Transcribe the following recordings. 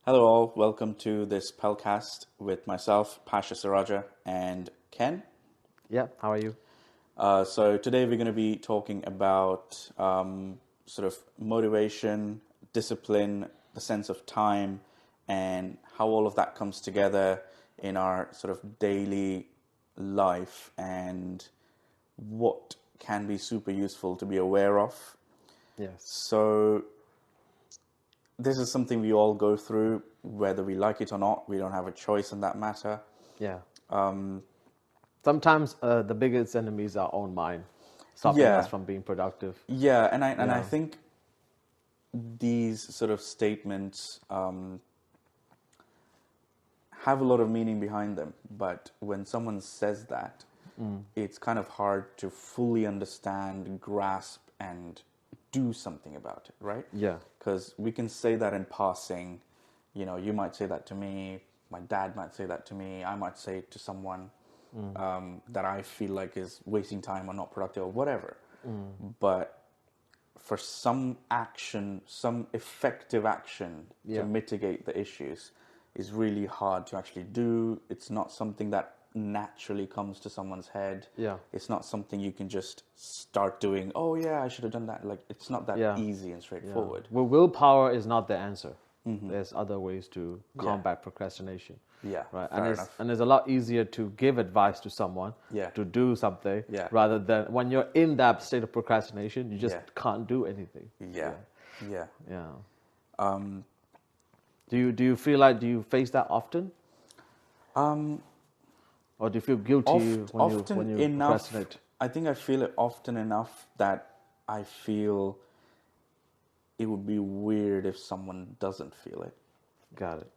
Hello all, welcome to this PELCAST with myself, Pasha Saraja, and Ken. Yeah, how are you? So today we're going to be talking about sort of motivation, discipline, the sense of time, and how all of that comes together in our sort of daily life and what can be super useful to be aware of. Yes. So this is something we all go through, whether we like it or not. We don't have a choice in that matter. Yeah. Sometimes the biggest enemy is our own mind, stopping us Yeah, from being productive. yeah, and I Yeah. think these sort of statements have a lot of meaning behind them. But when someone says that, it's kind of hard to fully understand, grasp, and do something about it, right? Yeah. Because we can say that in passing. You know, you might say that to me. My dad might say that to me. I might say it to someone that I feel like is wasting time or not productive or whatever. But for some action, some effective action to Yeah. mitigate the issues is really hard to actually do. It's not something that naturally comes to someone's head. Yeah. It's not something you can just start doing. Oh yeah, I should have done that. Like it's not that Yeah. easy and Yeah. straightforward. Well, willpower is not the answer. There's other ways to combat procrastination. Yeah, Right. fair enough. And it's a lot easier to give advice to someone Yeah. to do something Yeah. rather than when you're in that state of procrastination, you just Yeah. can't do anything. Yeah, yeah. Yeah. Do you feel like do you face that often? Or do you feel guilty Often when you enough. procrastinate? I think I feel it often enough that I feel it would be weird if someone doesn't feel it. Got it.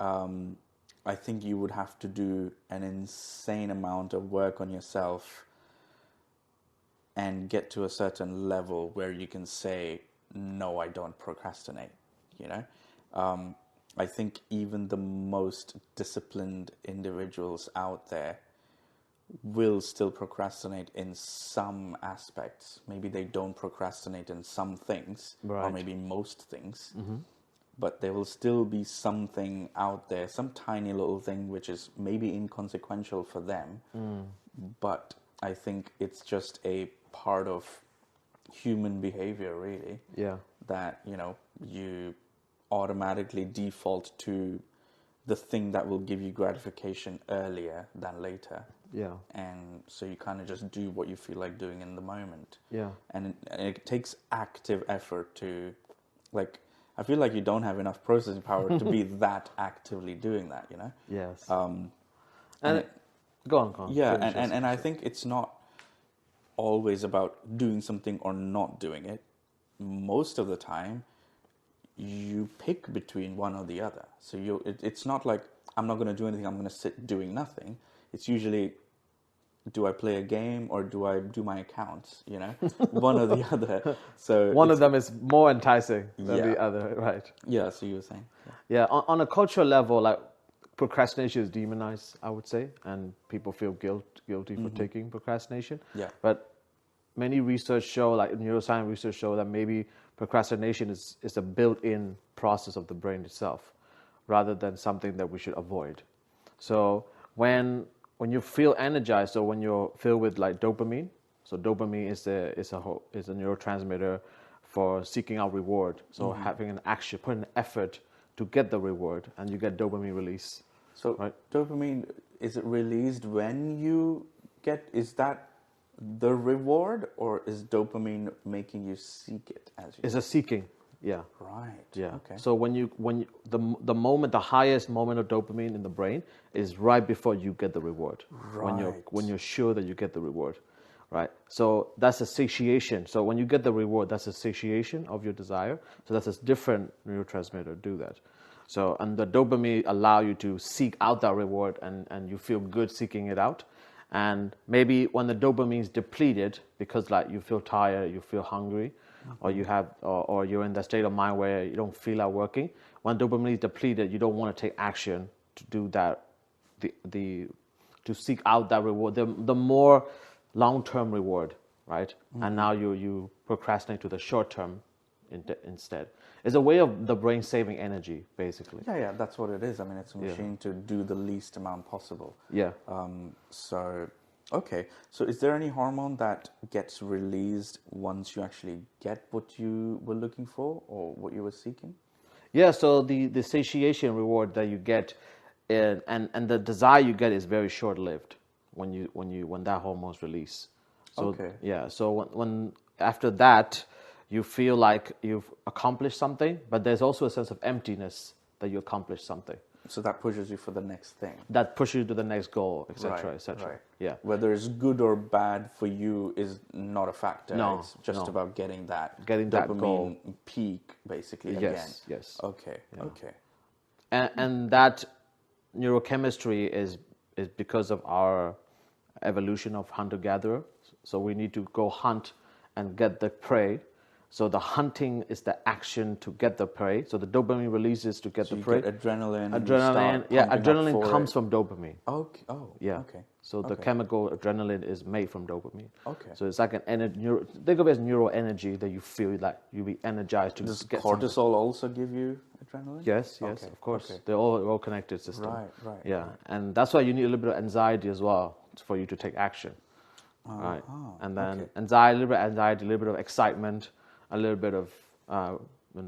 I think you would have to do an insane amount of work on yourself and get to a certain level where you can say, no, I don't procrastinate, you know? I think even the most disciplined individuals out there will still procrastinate in some aspects. Maybe they don't procrastinate in some things, or Right. maybe most things. But there will still be something out there, some tiny little thing which is maybe inconsequential for them. But I think it's just a part of human behavior, really. Yeah. That, you know, you automatically default to the thing that will give you gratification earlier than later. Yeah. And so you kind of just do what you feel like doing in the moment. Yeah. And it takes active effort to, like, I feel like you don't have enough processing power to be that actively doing that, you know? Yes. And And go on. yeah, Finish yours. and I think it's not always about doing something or not doing it. Most of the time, you pick between one or the other. So it's not like I'm not going to do anything. I'm going to sit doing nothing. It's usually, do I play a game or do I do my accounts? You know, one or the other. So One of them is more enticing than Yeah. the other, right? Yeah. So you were saying. Yeah. On a cultural level, like procrastination is demonized, I would say, and people feel guilty for taking procrastination. Yeah. But many research show, like neuroscience research show, that maybe procrastination is a built-in process of the brain itself, rather than something that we should avoid. So when you feel energized, or when you're filled with like dopamine, so dopamine is a neurotransmitter for seeking out reward. So having an action, putting an effort to get the reward, and you get dopamine release. So Right. dopamine, is it released when you get? Is that the reward, or is dopamine making you seek it as you? It's a seeking. Yeah. Right. Yeah. Okay. So the moment, the highest moment of dopamine in the brain is right before you get the reward. Right. When you're sure that you get the reward, right? So that's a satiation. So when you get the reward, that's a satiation of your desire. So that's a different neurotransmitter do that. So and the dopamine allow you to seek out that reward, and you feel good seeking it out. And maybe when the dopamine is depleted, because like you feel tired, you feel hungry, or you have, or you're in that state of mind where you don't feel like working. When dopamine is depleted, you don't want to take action to do that, to seek out that reward, the more long-term reward, right? And now you procrastinate to the short-term instead. It's a way of the brain saving energy, basically. Yeah, that's what it is. I mean, it's a machine to do the least amount possible. Yeah. Okay. So is there any hormone that gets released once you actually get what you were looking for or what you were seeking? Yeah, so the satiation reward that you get and the desire you get is very short-lived when that hormone's released. So Okay. yeah, so when after that you feel like you've accomplished something, but there's also a sense of emptiness that you accomplished something. So that pushes you for the next thing. That pushes you to the next goal, etc., Right, etc. right. Yeah. Whether it's good or bad for you is not a factor. No, It's just no. about getting that That goal. peak, basically, Yes, again. yes. Okay, okay. And that neurochemistry is because of our evolution of hunter-gatherer. So we need to go hunt and get the prey. So the hunting is the action to get the prey. So the dopamine releases to get So the you prey. get adrenaline. Adrenaline, you start pumping up adrenaline for comes it. from dopamine. Okay. Oh, Yeah. okay. So the Okay. chemical adrenaline is made from dopamine. Okay. So it's like think of it as neural energy that you feel like you'll be energized to Does get something. cortisol also give you adrenaline? Yes, Okay, of course. okay. They're all connected system. Right. Yeah, and that's why you need a little bit of anxiety as well for you to take action. Right. And then okay. anxiety, a little bit of excitement, a little bit of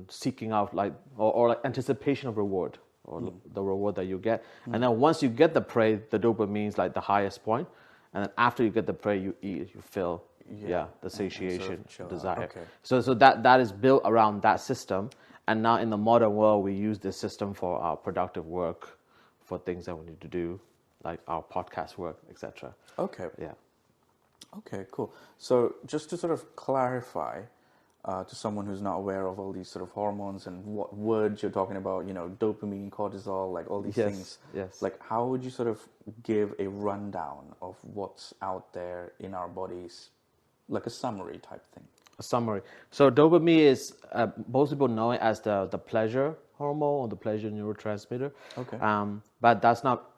seeking out or like anticipation of reward or the reward that you get. And then once you get the prey, the dopamine is like the highest point. And then after you get the prey, you eat, you feel, the satiation, chill out. desire. Okay. So that is built around that system. And now in the modern world, we use this system for our productive work, for things that we need to do, like our podcast work, etc. Okay. Yeah. Okay, cool. So just to sort of clarify to someone who's not aware of all these sort of hormones and what words you're talking about, dopamine, cortisol, like all these things. Yes. Like, how would you sort of give a rundown of what's out there in our bodies, like a summary type thing? A summary. So dopamine is, most people know it as the pleasure hormone or the pleasure neurotransmitter. Okay. But that's not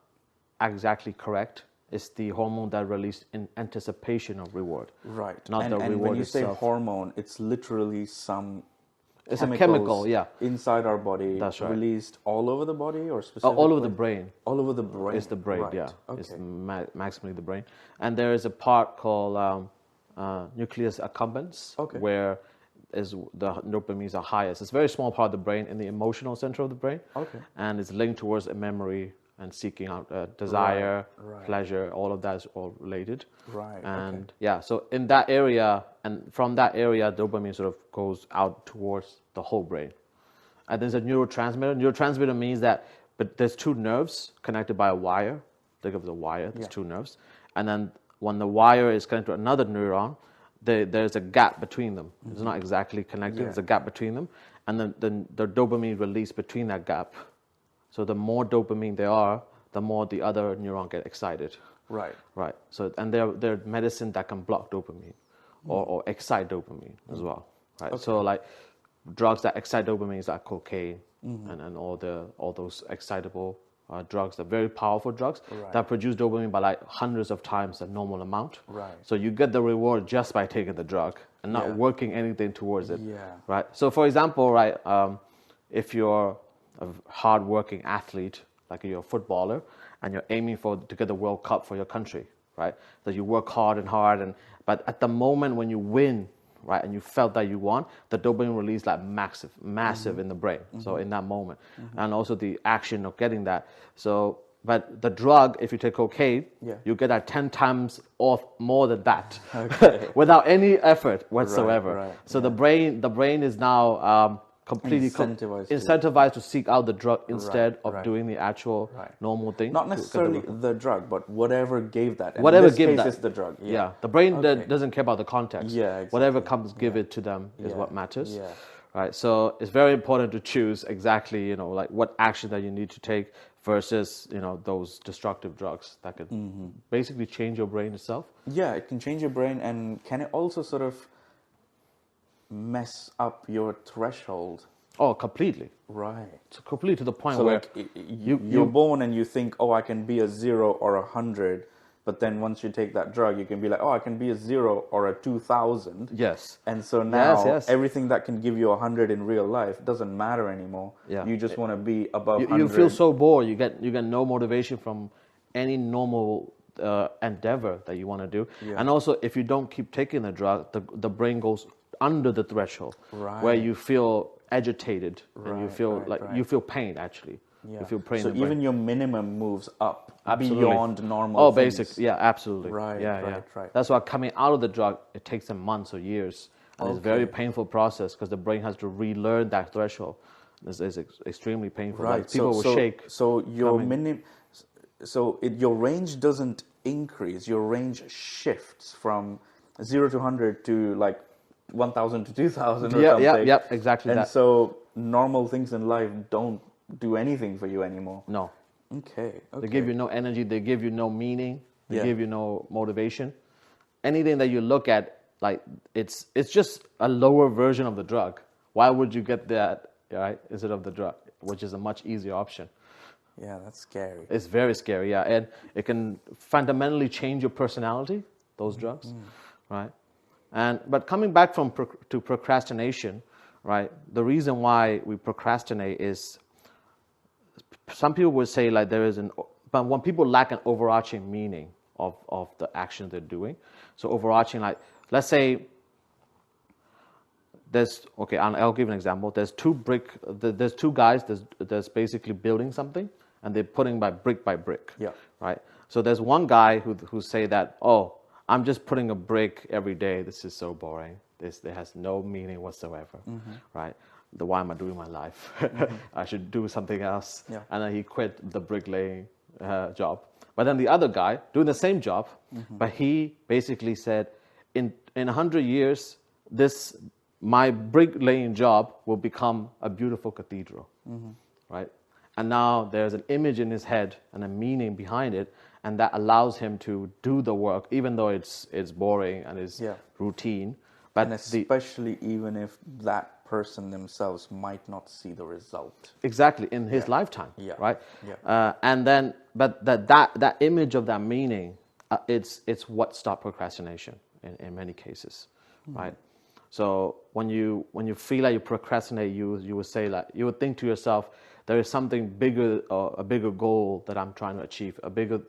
exactly correct. It's the hormone that released in anticipation of reward. Right. Not the and reward when you itself. say hormone, it's literally some It's a chemical, inside our body. That's right. Released all over the body or specifically? All over the brain. All over the brain. It's the brain, right. yeah. Okay. It's maximally the brain. And there is a part called nucleus accumbens, Okay. where is the dopamines are highest. It's a very small part of the brain in the emotional center of the brain. Okay. And it's linked towards a memory and seeking out desire, Right. pleasure, all of that is all related. Right, And okay. so in that area, and from that area, dopamine sort of goes out towards the whole brain. And there's a neurotransmitter. Neurotransmitter means that, but there's two nerves connected by a wire. Think of the wire, there's two nerves. And then when the wire is connected to another neuron, there's a gap between them. It's not exactly connected, Yeah. there's a gap between them. And then the dopamine released between that gap. So the more dopamine there are, the more the other neuron get excited. Right. Right. So and there are medicine that can block dopamine or excite dopamine as well. Right. Okay. So like drugs that excite dopamine is like cocaine and all those excitable drugs, the very powerful drugs Right. that produce dopamine by like hundreds of times the normal amount. Right. So you get the reward just by taking the drug and not Yeah. working anything towards it. Yeah. Right. So for example, right, if you're a hard-working athlete, like you're a footballer, and you're aiming to get the World Cup for your country, right? So you work hard, but at the moment when you win, right, and you felt that you won, the dopamine release like massive in the brain. So in that moment, and also the action of getting that. So, but the drug, if you take cocaine, Yeah. you get that 10 times off more than that, Okay. without any effort whatsoever. Right, so the brain is now completely incentivized to seek out the drug instead of right. doing the actual normal thing. Not necessarily the drug, but whatever gave that. And Whatever in this gave case, that. it's the drug. Yeah, the brain Okay. doesn't care about the context. Yeah, exactly. Whatever comes, give it to them is Yeah. what matters. Yeah. Right. So it's very important to choose exactly, like what action that you need to take versus, those destructive drugs that could basically change your brain itself. Yeah, it can change your brain, and can it also sort of mess up your threshold? Oh, completely. Right. So completely to the point So where like you're born and you think, oh, I can be a 0 or 100, But then once you take that drug, you can be like, oh, I can be a 0 or a 2,000. Yes. And so now Yes. everything that can give you 100 in real life doesn't matter anymore. Yeah. You just want to be above You 100. feel so bored. You get no motivation from any normal endeavor that you want to do. Yeah. And also, if you don't keep taking the drug, the brain goes under the threshold, Right. where you feel agitated and you Right, feel right, like right. you feel pain actually. Yeah. You feel pain. So in the brain. even your minimum moves up Absolutely. beyond normal Oh, things. basic. Yeah, absolutely. Right, yeah. right. That's why coming out of the drug, it takes them months or years. And it's a very Okay. painful process because the brain has to relearn that threshold. It's extremely painful. Right. Like people will shake. So your your range doesn't increase. Your range shifts from 0 to 100 to like 1,000 to 2,000 or something. Yeah, exactly and that. so normal things in life don't do anything for you anymore. No. Okay. They give you no energy. They give you no meaning. They Yeah. give you no motivation. Anything that you look at, like it's just a lower version of the drug. Why would you get that, right, instead of the drug, which is a much easier option? Yeah, that's scary. It's very scary, yeah, and it can fundamentally change your personality. Those drugs, right? But coming back to procrastination, right? The reason why we procrastinate is some people would say like but when people lack an overarching meaning of the action they're doing. So overarching, like let's say I'll give an example. There's two guys that's basically building something, and they're putting by brick. Yeah. Right. So there's one guy who say that, oh, I'm just putting a brick every day. This is so boring. This has no meaning whatsoever. Right. Why am I doing my life? I should do something else. Yeah. And then he quit the bricklaying job. But then the other guy doing the same job, but he basically said, in 100 years, my bricklaying job will become a beautiful cathedral, right? And now there's an image in his head and a meaning behind it, and that allows him to do the work, even though it's boring and it's routine. But And especially even if that person themselves might not see the result. Exactly, in his lifetime, right? Yeah. And then, but that image of that meaning, it's what stopped procrastination in many cases, right? So when you feel like you procrastinate, you would say like, you would think to yourself, there is something bigger, a bigger goal that I'm trying to achieve, a bigger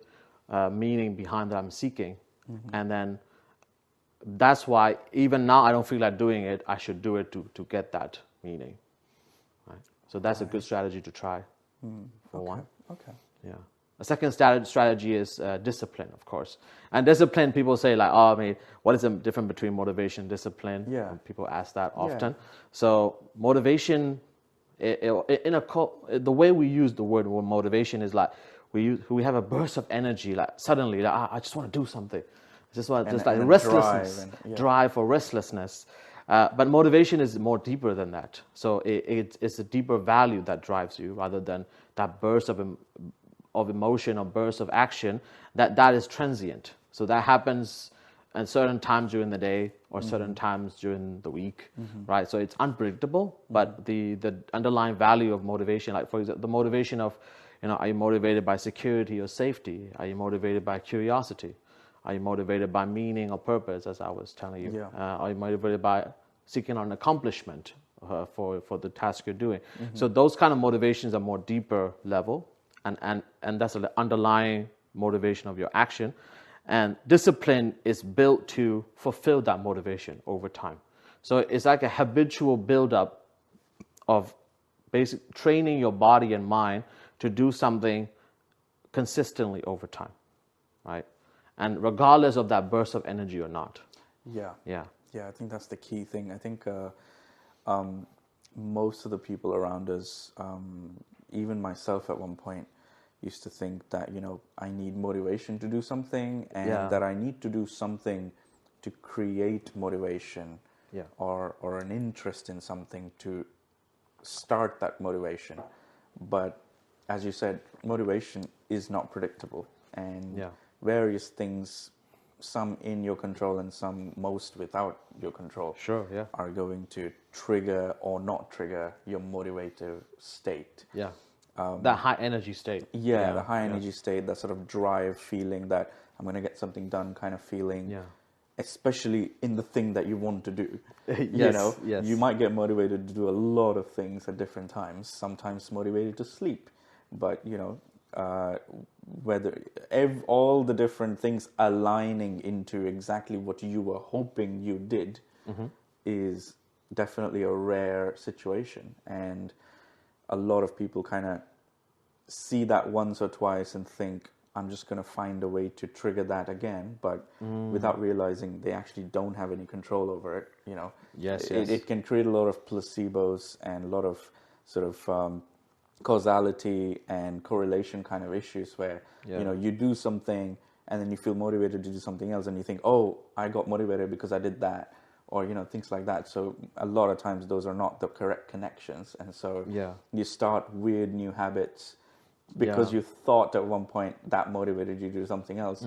meaning behind that I'm seeking, and then that's why even now I don't feel like doing it. I should do it to get that meaning, right? So that's a good strategy to try for one. Okay. Yeah. A second strategy is discipline, of course. And discipline, people say like, oh, I mean, what is the difference between motivation and discipline? Yeah. And people ask that often. Yeah. So motivation, the way we use the word motivation is like we have a burst of energy, like suddenly, like, I just want to do something. Just like restlessness, drive or restlessness. But motivation is more deeper than that. So it's a deeper value that drives you rather than that burst of emotion or burst of action that is transient. So that happens at certain times during the day or certain times during the week, right? So it's unpredictable, but the underlying value of motivation, like for example, the motivation of, are you motivated by security or safety? Are you motivated by curiosity? Are you motivated by meaning or purpose, as I was telling you? Yeah. Are you motivated by seeking an accomplishment for the task you're doing? So those kind of motivations are more deeper level, and that's the underlying motivation of your action. And discipline is built to fulfill that motivation over time. So it's like a habitual buildup of basic training your body and mind to do something consistently over time, right? And regardless of that burst of energy or not. Yeah. Yeah. Yeah, I think that's the key thing. I think most of the people around us, even myself at one point, used to think that, I need motivation to do something, and that I need to do something to create motivation, or an interest in something to start that motivation. But as you said, motivation is not predictable, and various things, some in your control and some most without your control, are going to trigger or not trigger your motivative state. Yeah. That high energy state. Yeah, the high energy state, that sort of drive feeling that I'm going to get something done kind of feeling, Yeah. especially in the thing that you want to do. Yes, yes. You might get motivated to do a lot of things at different times, sometimes motivated to sleep, but, whether all the different things aligning into exactly what you were hoping you did is definitely a rare situation. And a lot of people kind of see that once or twice and think, I'm just going to find a way to trigger that again, but without realizing they actually don't have any control over it. Yes, it can create a lot of placebos and a lot of sort of causality and correlation kind of issues where you do something and then you feel motivated to do something else and you think, oh, I got motivated because I did that, or things like that. So a lot of times those are not the correct connections, and so you start weird new habits because you thought at one point that motivated you to do something else.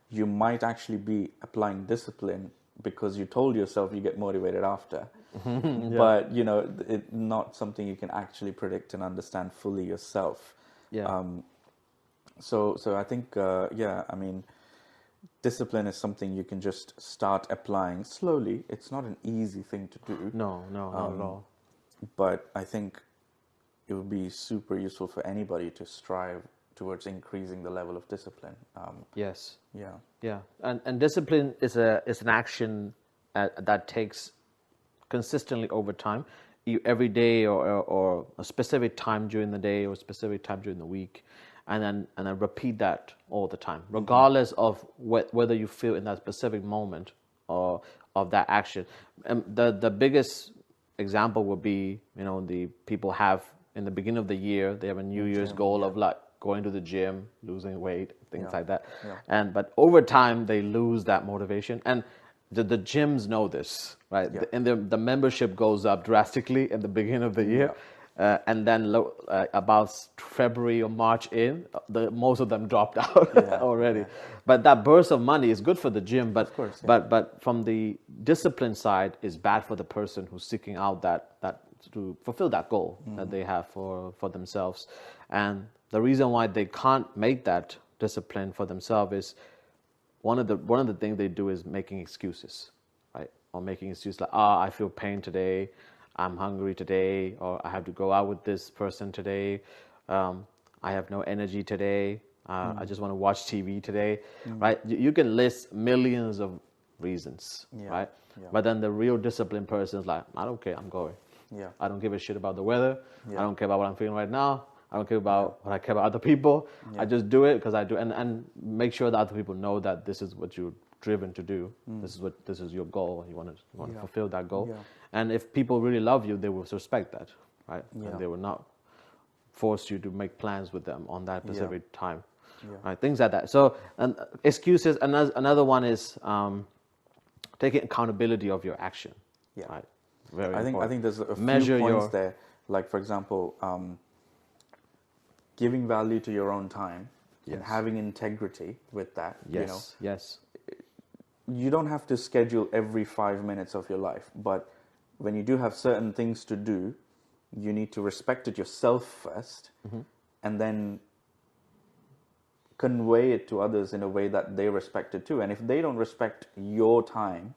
You might actually be applying discipline because you told yourself you get motivated after. But it's not something you can actually predict and understand fully yourself. So I think I mean, discipline is something you can just start applying slowly. It's not an easy thing to do. No, not at all. But I think it would be super useful for anybody to strive towards increasing the level of discipline. Yes. Yeah. Yeah, and discipline is an action that takes consistently over time, every day or a specific time during the day or a specific time during the week, and then repeat that all the time, regardless of whether you feel in that specific moment or of that action. The biggest example would be the people have in the beginning of the year they have a New Year's goal of like going to the gym, losing weight, things like that. But over time they lose that motivation, and the gyms know this, right? And the membership goes up drastically in the beginning of the year, and then about February or March most of them dropped out already. But that burst of money is good for the gym, but of course, but from the discipline side is bad for the person who's seeking out that to fulfill that goal that they have for themselves. And the reason why they can't make that discipline for themselves is one of the things they do is making excuses, right? Or making excuses like, I feel pain today, I'm hungry today, or I have to go out with this person today, I have no energy today, I just want to watch TV today, right? You can list millions of reasons, right? But then the real disciplined person is like, I don't care, I'm going. I don't give a shit about the weather. I don't care about what I'm feeling right now. I don't care about what I care about other people. I just do it because I do, and make sure that other people know that this is what you're driven to do. This is your goal, and you want to fulfill that goal. And if people really love you, they will respect that, right? And they will not force you to make plans with them on that specific time, right? Things like that. So, and excuses. Another one is taking accountability of your action. Right. Very important. I think there's a few points there. Like, for example, giving value to your own time and having integrity with that. Yes. You don't have to schedule every 5 minutes of your life, but when you do have certain things to do, you need to respect it yourself first, and then convey it to others in a way that they respect it too. And if they don't respect your time,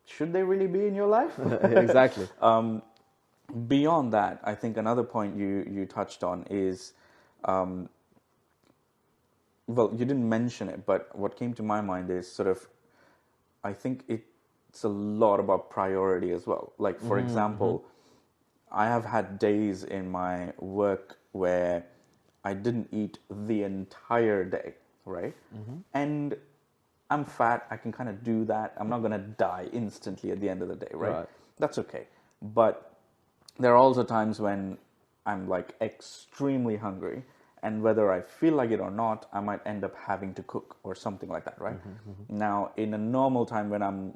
should they really be in your life? Exactly. Beyond that, I think another point you touched on is, well, you didn't mention it, but what came to my mind is sort of, I think it's a lot about priority as well. Like, for example, I have had days in my work where I didn't eat the entire day, right? And I'm fat, I can kind of do that. I'm not going to die instantly at the end of the day, right? That's okay. But there are also times when I'm like extremely hungry, and whether I feel like it or not, I might end up having to cook or something like that, right? Now, in a normal time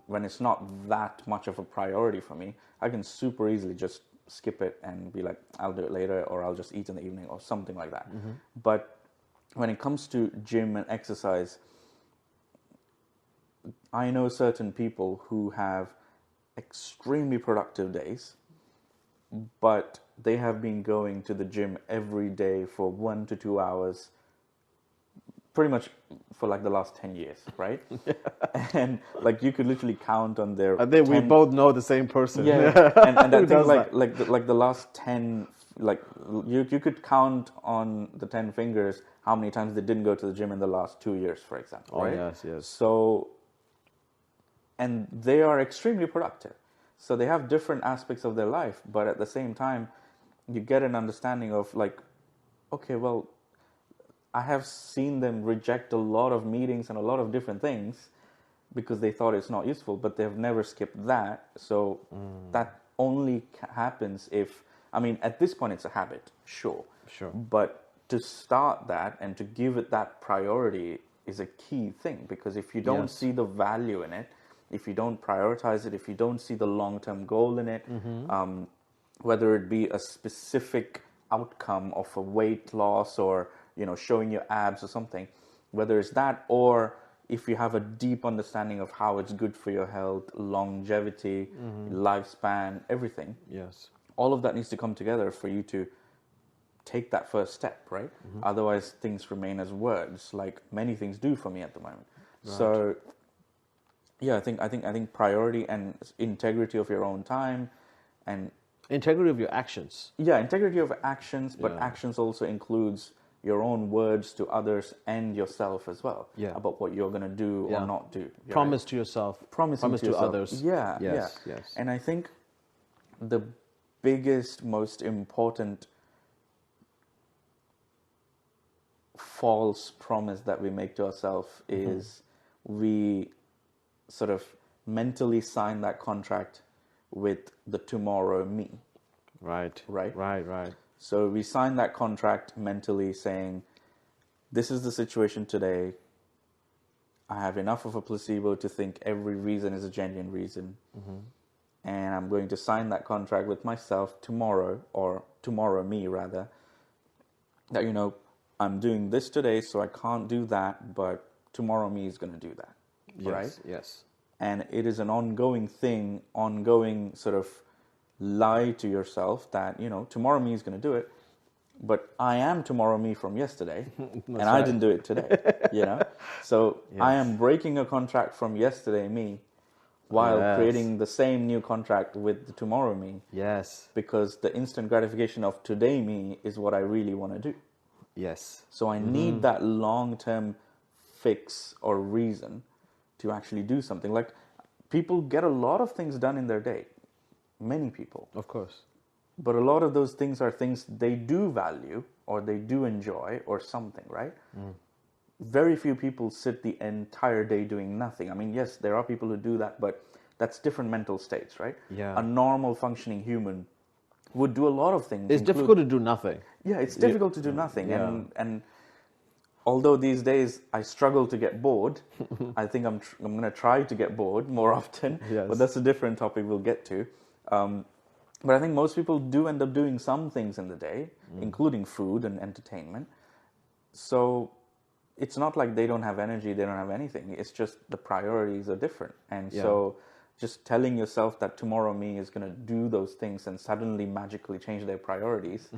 when it's not that much of a priority for me, I can super easily just skip it and be like, I'll do it later, or I'll just eat in the evening or something like that. But when it comes to gym and exercise, I know certain people who have extremely productive days, but they have been going to the gym every day for 1 to 2 hours, pretty much for like the last 10 years, right? And like you could literally count on their I think we 10 both know the same person. Yeah, and I Who think does like that. the last 10, like you could count on the 10 fingers how many times they didn't go to the gym in the last 2 years, for example, Oh, right? yes, yes. So, and they are extremely productive. So they have different aspects of their life, but at the same time, you get an understanding of like, okay, well, I have seen them reject a lot of meetings and a lot of different things because they thought it's not useful, but they've never skipped that. So that only happens if, I mean, at this point it's a habit, sure. Sure. But to start that and to give it that priority is a key thing, because if you don't Yes. see the value in it, if you don't prioritize it, if you don't see the long-term goal in it, whether it be a specific outcome of a weight loss or showing your abs or something, whether it's that, or if you have a deep understanding of how it's good for your health, longevity, lifespan, everything, Yes. all of that needs to come together for you to take that first step, right? Otherwise, things remain as words, like many things do for me at the moment. Right. So, yeah, I think priority and integrity of your own time, and Integrity of your actions. integrity of actions, but Yeah. actions also includes your own words to others and yourself as well, Yeah. about what you're going to do Yeah. or not do. Right? Promise to yourself. Promise to yourself. others. Yeah, Yes, yeah. yes. And I think the biggest, most important false promise that we make to ourselves is we sort of mentally sign that contract with the tomorrow me. Right. Right. Right, right. So we sign that contract mentally saying, this is the situation today. I have enough of a placebo to think every reason is a genuine reason. And I'm going to sign that contract with myself tomorrow, or tomorrow me rather, that, I'm doing this today, so I can't do that, but tomorrow me is going to do that. Yes, Right? yes. And it is an ongoing thing, ongoing sort of lie to yourself that, tomorrow me is going to do it, but I am tomorrow me from yesterday, and I didn't do it today, So I am breaking a contract from yesterday me while Yes. creating the same new contract with the tomorrow me, Yes. because the instant gratification of today me is what I really want to do. Yes. So I need that long-term fix or reason to actually do something. Like, people get a lot of things done in their day, many people. Of course. But a lot of those things are things they do value or they do enjoy or something, right? Very few people sit the entire day doing nothing. I mean, yes, there are people who do that, but that's different mental states, right? Yeah. A normal functioning human would do a lot of things. It's difficult to do nothing. Yeah, it's difficult to do nothing. Yeah. And although these days I struggle to get bored, I think I'm going to try to get bored more often. Yes. But that's a different topic we'll get to. But I think most people do end up doing some things in the day, including food and entertainment. So it's not like they don't have energy, they don't have anything. It's just the priorities are different. And so just telling yourself that tomorrow me is going to do those things and suddenly magically change their priorities,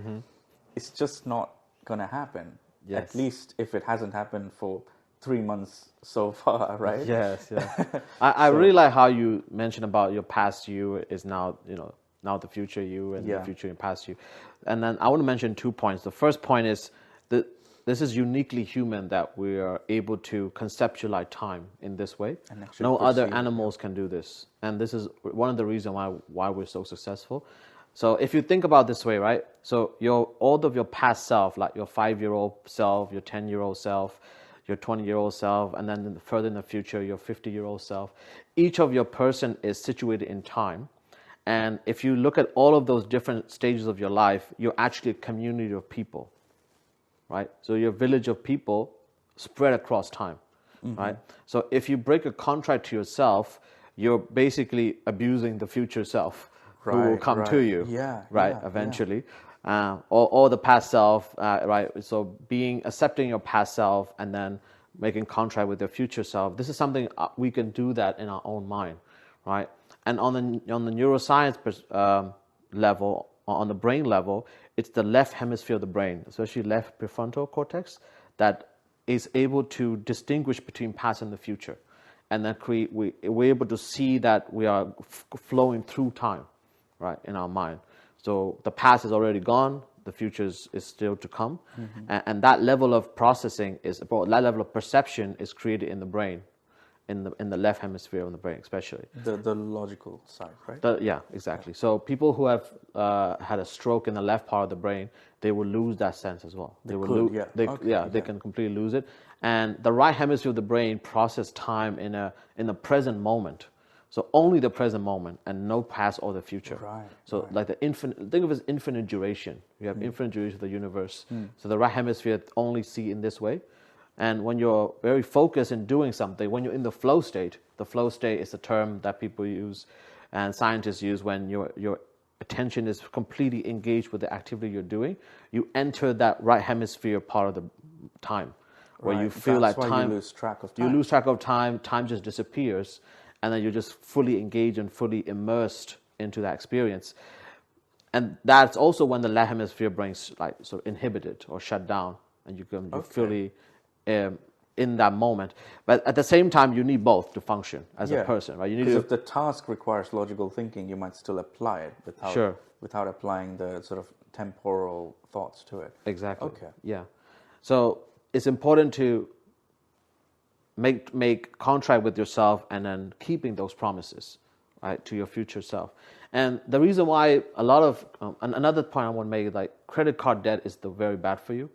it's just not going to happen. Yes. At least if it hasn't happened for 3 months so far, right? Yes, yeah. I really like how you mentioned about your past you is now, now the future you, and the future and past you. And then I want to mention 2 points. The first point is that this is uniquely human, that we are able to conceptualize time in this way. No other animals can do this. And this is one of the reasons why we're so successful. So if you think about this way, right? So all of your past self, like your 5-year-old self, your 10-year-old self, your 20-year-old self, and then further in the future, your 50-year-old self, each of your person is situated in time. And if you look at all of those different stages of your life, you're actually a community of people, right? So you're a village of people spread across time, right? So if you break a contract to yourself, you're basically abusing the future self who will come to you, eventually. Or the past self, right? So accepting your past self and then making contract with your future self. This is something we can do that in our own mind, right? And on the neuroscience level, on the brain level, it's the left hemisphere of the brain, especially left prefrontal cortex, that is able to distinguish between past and the future. And then we're able to see that we are flowing through time, right, in our mind. So the past is already gone, the future is still to come. And that level of processing that level of perception is created in the brain, in the left hemisphere of the brain, especially. The logical side, right? Yeah, exactly. So people who have had a stroke in the left part of the brain, they will lose that sense as well. They can completely lose it. And the right hemisphere of the brain processes time in the present moment. So only the present moment and no past or the future. Right. So like the infinite, think of it as infinite duration. You have infinite duration of the universe. So the right hemisphere only see in this way. And when you're very focused in doing something, when you're in the flow state is a term that people use and scientists use when your attention is completely engaged with the activity you're doing. You enter that right hemisphere part of the time where you feel like time. You lose track of time. You lose track of time. Time just disappears, and then you're just fully engaged and fully immersed into that experience. And that's also when the left hemisphere brain's like sort of inhibited or shut down, and you're fully in that moment. But at the same time, you need both to function as a person, right? You need if the task requires logical thinking, you might still apply it without applying the sort of temporal thoughts to it. Exactly. Okay. Yeah. So it's important to make contract with yourself and then keeping those promises, right, to your future self. And the reason why a lot of another point I want to make is like credit card debt is very bad for you.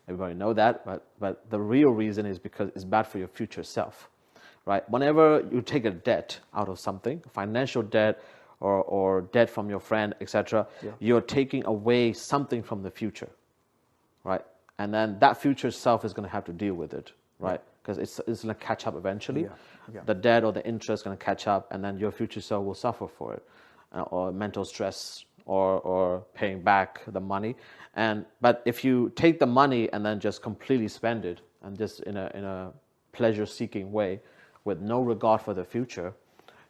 Everybody know that, but the real reason is because it's bad for your future self, right? Whenever you take a debt out of something, financial debt or debt from your friend, etc., you're taking away something from the future, right? And then that future self is going to have to deal with it, right? Because it's going to catch up eventually. The debt or the interest is going to catch up, and then your future self will suffer for it, or mental stress, or paying back the money. But if you take the money and then just completely spend it, and just in a pleasure-seeking way, with no regard for the future,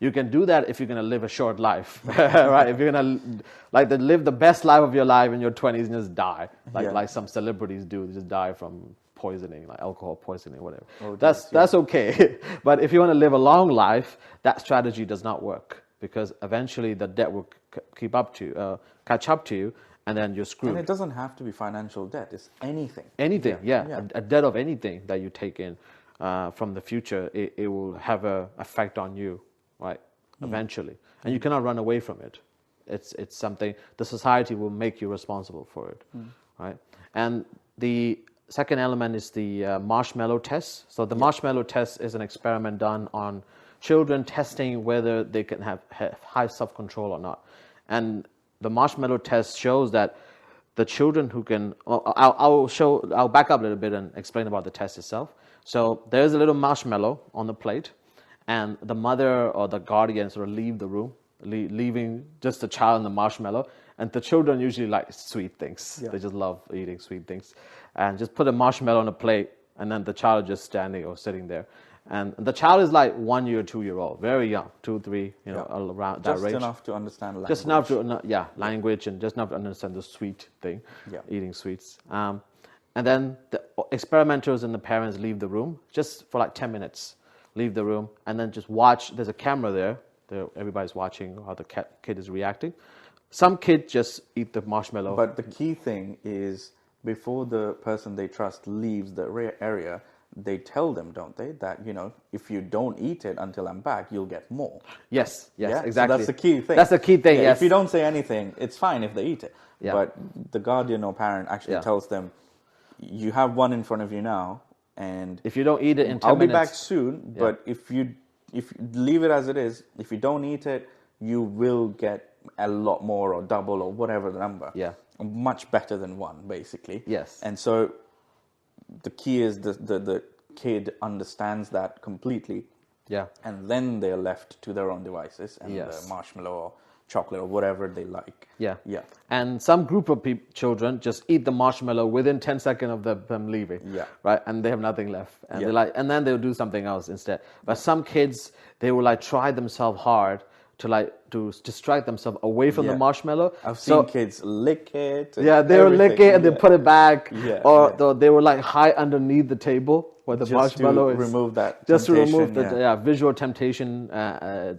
you can do that if you're going to live a short life, right? If you're going to live the best life of your life in your 20s and just die, like some celebrities do, just die from poisoning, like alcohol poisoning, whatever. That's okay. But if you want to live a long life, that strategy does not work, because eventually the debt will catch up to you, and then you're screwed. And it doesn't have to be financial debt. It's anything. Anything, a debt of anything that you take in from the future, it will have an effect on you, right? Eventually, and you cannot run away from it. It's something the society will make you responsible for it, right? And the second element is the marshmallow test. So the marshmallow test is an experiment done on children, testing whether they can have high self-control or not. And the marshmallow test shows that the children who can, I'll back up a little bit and explain about the test itself. So there's a little marshmallow on the plate, and the mother or the guardian sort of leave the room, leaving just the child and the marshmallow. And the children usually like sweet things. They just love eating sweet things. And just put a marshmallow on a plate, and then the child is just standing or sitting there. And the child is like 1 year, 2 year old, very young, 2, 3, around that range. Just enough to understand language. Just enough to, language, and just enough to understand the sweet thing, eating sweets. And then the experimenters and the parents leave the room just for like 10 minutes, leave the room, and then just watch. There's a camera there. Everybody's watching how the kid is reacting. Some kids just eat the marshmallow. But the key thing is, before the person they trust leaves the area, they tell them, don't they, that, if you don't eat it until I'm back, you'll get more. Yes, exactly. So that's the key thing. That's the key thing, yes. If you don't say anything, it's fine if they eat it. Yeah. But the guardian or parent actually tells them, you have one in front of you now, and if you don't eat it in 10 minutes... I'll be back soon, but if you leave it as it is, if you don't eat it, you will get a lot more or double or whatever the number. Yeah. Much better than one, basically. Yes. And so the key is the kid understands that completely. Yeah. And then they're left to their own devices and the marshmallow or chocolate or whatever they like. Yeah. Yeah. And some group of children just eat the marshmallow within 10 seconds of them leaving. Yeah. Right? And they have nothing left. And and then they'll do something else instead. But some kids, they will try themselves hard to distract themselves away from the marshmallow. I've seen kids lick it. Yeah, they will lick it and they put it back, or they will like hide underneath the table where the marshmallow is. Remove that just to remove temptation, the visual temptation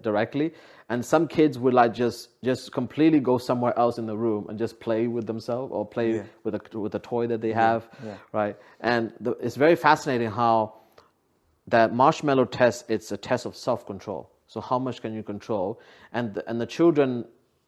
directly. And some kids would like just completely go somewhere else in the room and just play with themselves or play with a toy that they have, right? And it's very fascinating how that marshmallow test, it's a test of self-control. So how much can you control? And the children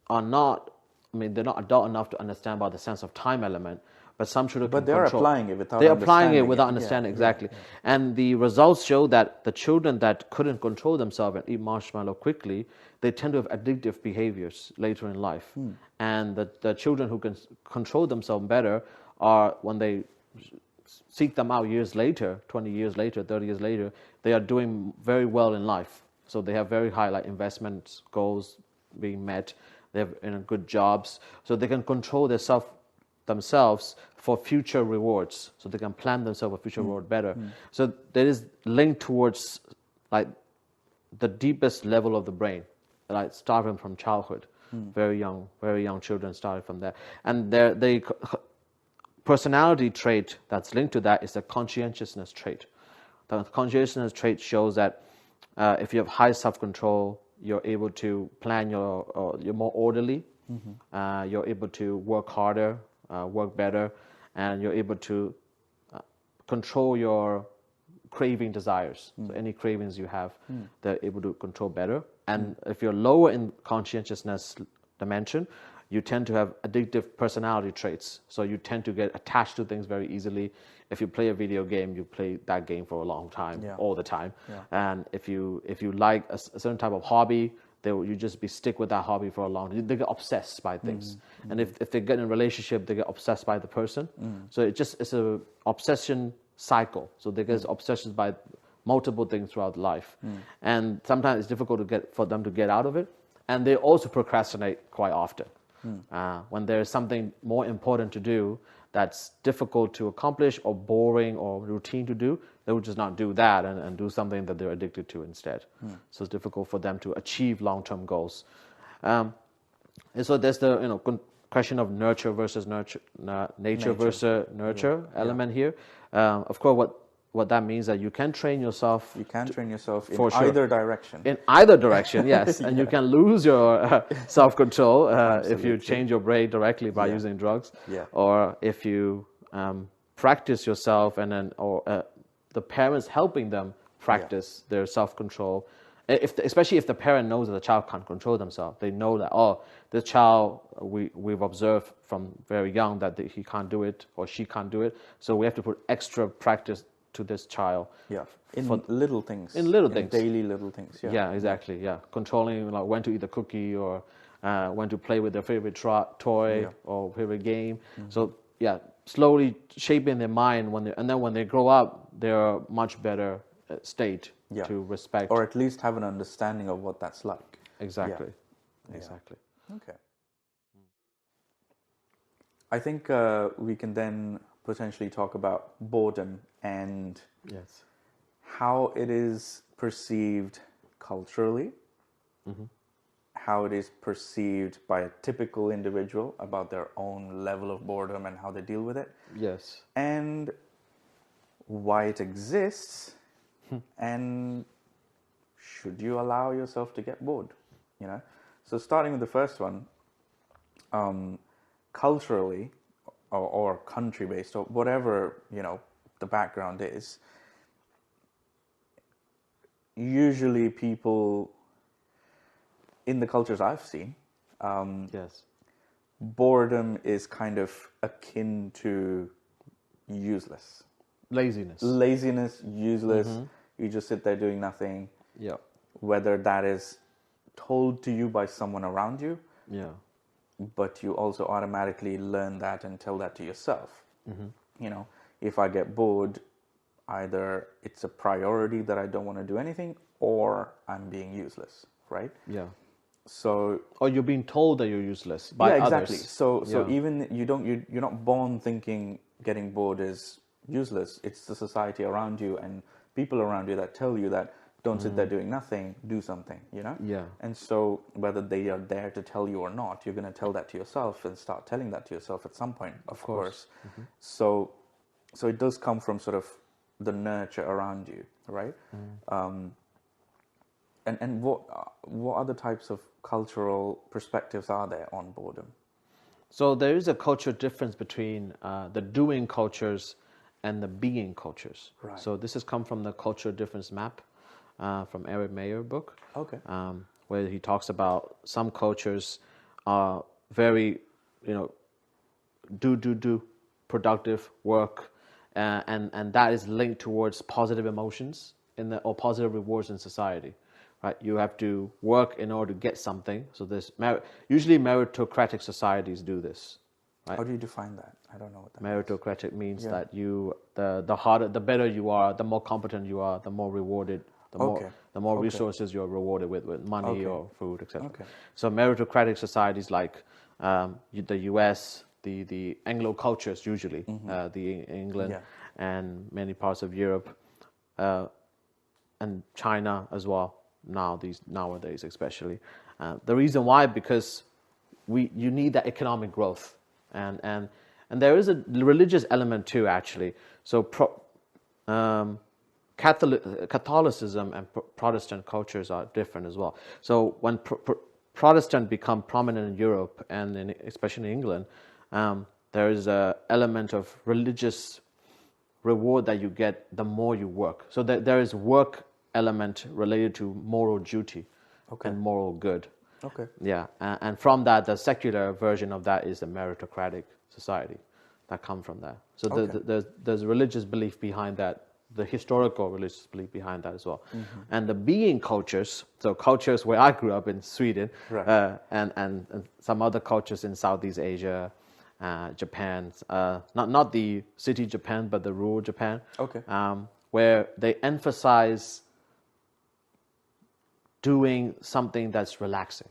are not, I mean, they're not adult enough to understand about the sense of time element, but some children can control. But they're applying it without They're applying it without understanding, exactly. And the results show that the children that couldn't control themselves and eat marshmallow quickly, they tend to have addictive behaviors later in life. And the children who can control themselves better are, when they seek them out years later, 20 years later, 30 years later, they are doing very well in life. So they have very high investment goals being met. They have good jobs. So they can control themselves for future rewards. So they can plan themselves for future reward better. So there is linked towards the deepest level of the brain, starting from childhood. Very young children started from there. And the personality trait that's linked to that is the conscientiousness trait. The conscientiousness trait shows that if you have high self-control, you're able to plan you're more orderly, you're able to work harder, work better, and you're able to control your craving desires. So any cravings you have, they're able to control better. And if you're lower in conscientiousness dimension, you tend to have addictive personality traits. So you tend to get attached to things very easily. If you play a video game, you play that game for a long time, all the time. And if you like a certain type of hobby, you just stick with that hobby for a long time. They get obsessed by things. And if they get in a relationship, they get obsessed by the person. So it's a obsession cycle. So they get obsessed by multiple things throughout life. And sometimes it's difficult for them to get out of it. And they also procrastinate quite often. When there's something more important to do that's difficult to accomplish or boring or routine to do, they would just not do that and do something that they're addicted to instead. So it's difficult for them to achieve long-term goals. And so there's the question of nature versus nurture element here. Of course, what that means that you can train yourself. You can train yourself in either direction. In either direction, yes. And you can lose your self-control if you change your brain directly by using drugs. Or if you practice yourself and then, or the parents helping them practice their self-control. Especially if the parent knows that the child can't control themselves. They know that, this child, we've observed from very young that he can't do it or she can't do it. So we have to put extra practice to this child. In little things. In little things. Daily little things. Yeah, exactly. Yeah, controlling when to eat a cookie or when to play with their favorite toy or favorite game. So slowly shaping their mind and then when they grow up, they're much better state to respect, or at least have an understanding of what that's like. Exactly. Exactly. Okay. I think we can then potentially talk about boredom and how it is perceived culturally, how it is perceived by a typical individual about their own level of boredom and how they deal with it. Yes. And why it exists, and should you allow yourself to get bored? So starting with the first one, culturally or country based or whatever the background is, usually people in the cultures I've seen, boredom is kind of akin to useless. Laziness, useless. You just sit there doing nothing. Whether that is told to you by someone around you, but you also automatically learn that and tell that to yourself. If I get bored, either it's a priority that I don't want to do anything, or I'm being useless, right? So, or you're being told that you're useless by exactly. others. So even you're not born thinking getting bored is useless. It's the society around you and people around you that tell you that Don't sit there doing nothing, do something, you know? Yeah. And so whether they are there to tell you or not, you're going to tell that to yourself and start telling that to yourself at some point, of course. So it does come from sort of the nurture around you, right? And what other types of cultural perspectives are there on boredom? So there is a cultural difference between the doing cultures and the being cultures. Right. So this has come from the cultural difference map from Eric Mayer book. Okay. Where he talks about some cultures are very, do productive work, and that is linked towards positive emotions or positive rewards in society. Right, you have to work in order to get something. So there's usually meritocratic societies do this. Right? How do you define that? I don't know what that means. Meritocratic means that the harder, the better you are, the more competent you are, the more rewarded, the more resources you're rewarded with money or food, etc. Okay. So meritocratic societies like the U.S., the Anglo cultures usually, the England and many parts of Europe, and China as well. Nowadays especially, the reason why, because you need that economic growth, and there is a religious element too, actually. So Catholicism and Protestant cultures are different as well. So when Protestant become prominent in Europe and especially in England, there is an element of religious reward that you get the more you work. So there is work element related to moral duty and moral good. Okay. Yeah, and from that, the secular version of that is the meritocratic society that come from that. So there's religious belief behind that, the historical religious belief behind that as well. And the being cultures, so cultures where I grew up in Sweden, and some other cultures in Southeast Asia, Japan, not the city Japan, but the rural Japan, where they emphasize doing something that's relaxing,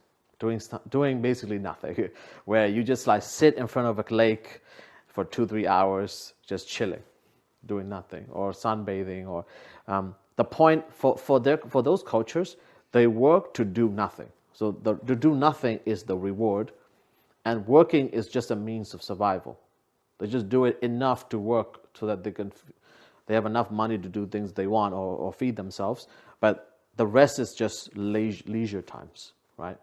doing basically nothing, where you just like sit in front of a lake for 2-3 hours, just chilling, doing nothing, or sunbathing, or the point for those cultures, they work to do nothing. So to do nothing is the reward, and working is just a means of survival. They just do it enough to work so that they have enough money to do things they want or feed themselves, but the rest is just leisure times, right?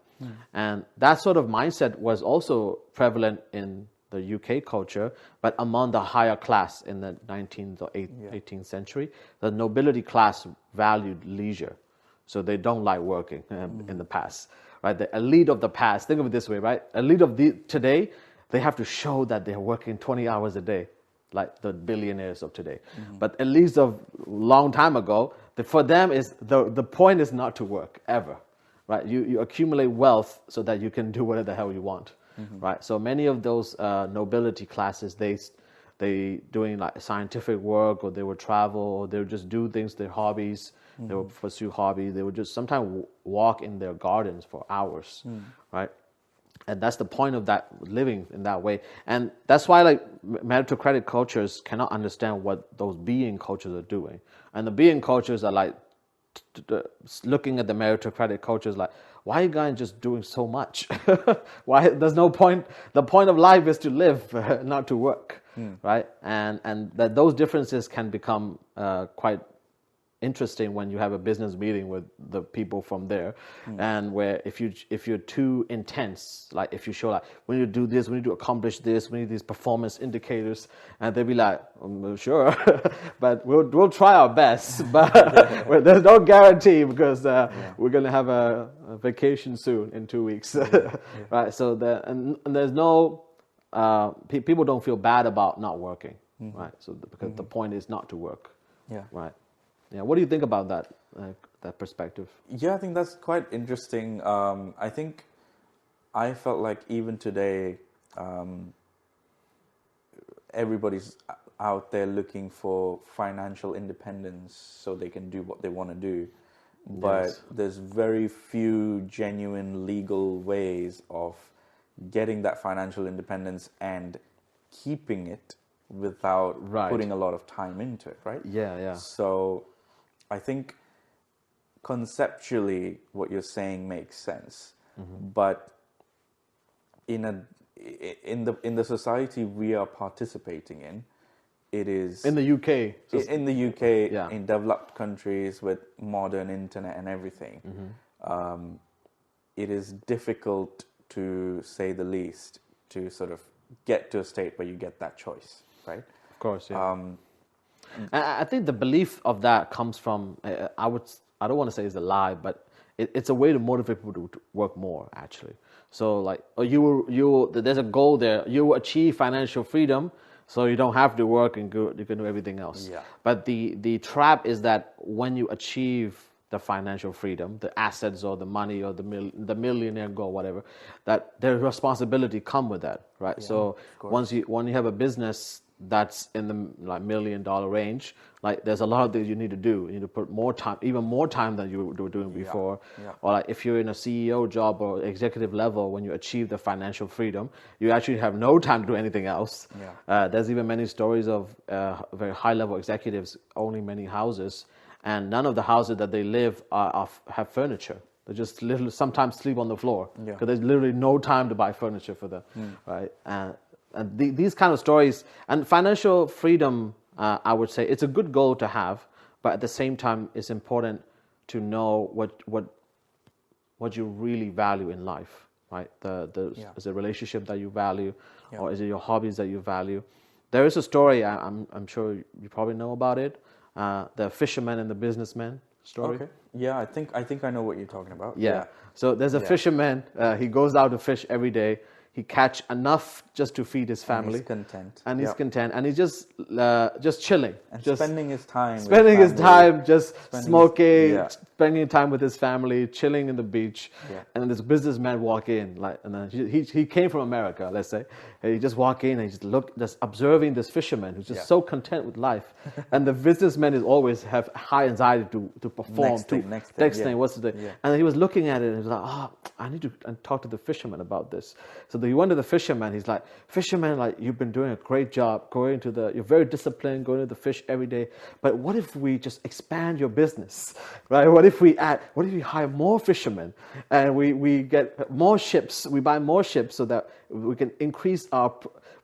And that sort of mindset was also prevalent in the UK culture, but among the higher class in the 19th or 18th century. The nobility class valued leisure, so they don't like working in the past, right? The elite of the past, think of it this way, right? Elite of today, they have to show that they're working 20 hours a day, like the billionaires of today. But elites of long time ago, for them is the point is not to work ever, right? You accumulate wealth so that you can do whatever the hell you want, right? So many of those nobility classes, they doing like scientific work, or they would travel, or they would just do things, their hobbies. They would pursue hobbies. They would just sometimes walk in their gardens for hours, right? And that's the point of that, living in that way. And that's why like meritocratic cultures cannot understand what those being cultures are doing. And the being cultures are like looking at the meritocratic cultures like, why are you guys just doing so much? Why? There's no point. The point of life is to live, not to work, right? And that those differences can become quite interesting when you have a business meeting with the people from there, and where if you're too intense, like if you show like we need to do this, we need to accomplish this, we need these performance indicators, and they'll be like, sure, but we'll try our best, but there's no guarantee because we're gonna have a vacation soon in 2 weeks, right? So and there's no people don't feel bad about not working, right? So because the point is not to work, right? Yeah, what do you think about that that perspective? Yeah, I think that's quite interesting. I think I felt like even today, everybody's out there looking for financial independence so they can do what they want to do. But there's very few genuine legal ways of getting that financial independence and keeping it without putting a lot of time into it, right? Yeah. So I think conceptually what you're saying makes sense, but in the society we are participating in, it is In the UK. in the UK, Yeah. in developed countries with modern internet and everything, it is difficult, to say the least, to sort of get to a state where you get that choice, right? Of course, yeah. And I think the belief of that comes from, I don't want to say it's a lie, but it's a way to motivate people to work more, actually. So like, there's a goal there. You will achieve financial freedom, so you don't have to work and you can do everything else. Yeah. But the trap is that when you achieve the financial freedom, the assets or the money or the millionaire goal, whatever, that their responsibility come with that, right? Yeah, So of course. when you have a business that's in the like $1 million range, like there's a lot of things you need to do. You need to put more time, even more time than you were doing before. Yeah. Or like if you're in a CEO job or executive level, when you achieve the financial freedom, you actually have no time to do anything else. Yeah. There's even many stories of very high level executives owning many houses, and none of the houses that they live have furniture. They just literally sometimes sleep on the floor because there's literally no time to buy furniture for them, right? And these kind of stories, and financial freedom, I would say it's a good goal to have, but at the same time, it's important to know what you really value in life, right? Is it a relationship that you value, or is it your hobbies that you value? There is a story, I'm sure you probably know about it, the fisherman and the businessman story. Okay. Yeah, I think I know what you're talking about. Yeah. So there's a fisherman. He goes out to fish every day. He catch enough just to feed his family. And he's content. And he's content. And he's just chilling. And just spending his time. Spending his time just smoking, yeah. spending time with his family, chilling in the beach. Yeah. And then this businessman walk in, and then he came from America, let's say. And he just walk in and just observing this fisherman who's just so content with life. And the businessman is always have high anxiety to perform. Next thing, what's the thing? Yeah. And he was looking at it and he was like, I need to talk to the fisherman about this. So he went to the fisherman. He's like, fisherman, like you've been doing a great job you're very disciplined, going to the fish every day. But what if we just expand your business, right? What if we hire more fishermen and we get more ships, we buy more ships so that we can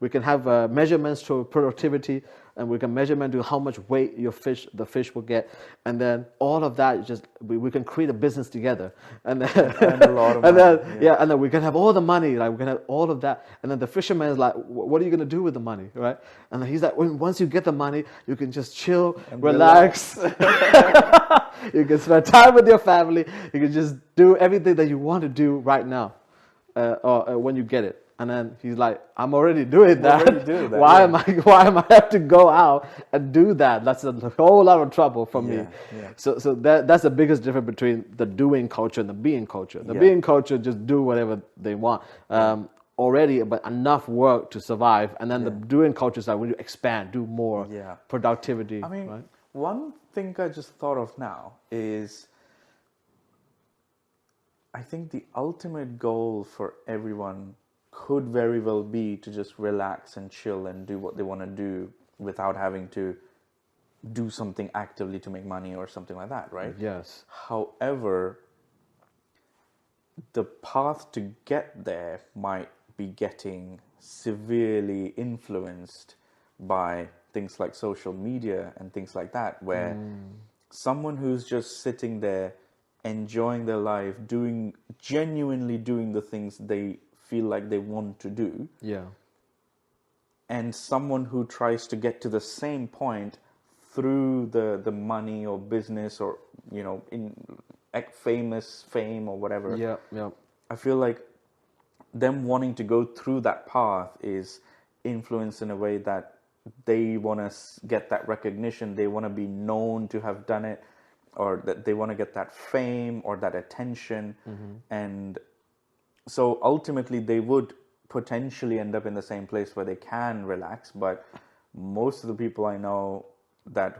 we can have measurements to productivity, and we can measurement to how much weight the fish will get, and then all of that we can create a business together, and then and a lot of money, and then we can have all the money, like we can have all of that, and then the fisherman is like, what are you going to do with the money, right? And then he's like, once you get the money, you can just chill and relax. You can spend time with your family. You can just do everything that you want to do right now, or when you get it. And then he's like, I'm already doing that. Why am I have to go out and do that? That's a whole lot of trouble for me. Yeah. So that's the biggest difference between the doing culture and the being culture. The being culture just do whatever they want already, but enough work to survive. And then the doing culture is like when you expand, do more productivity. I mean, right? One thing I just thought of now is, I think the ultimate goal for everyone could very well be to just relax and chill and do what they want to do without having to do something actively to make money or something like that, right? Yes. However, the path to get there might be getting severely influenced by things like social media and things like that, where someone who's just sitting there enjoying their life, genuinely doing the things they feel like they want to do, and someone who tries to get to the same point through the money or business or in fame or whatever. I feel like them wanting to go through that path is influenced in a way that they want to get that recognition, they want to be known to have done it, or that they want to get that fame or that attention. And so ultimately they would potentially end up in the same place where they can relax, but most of the people I know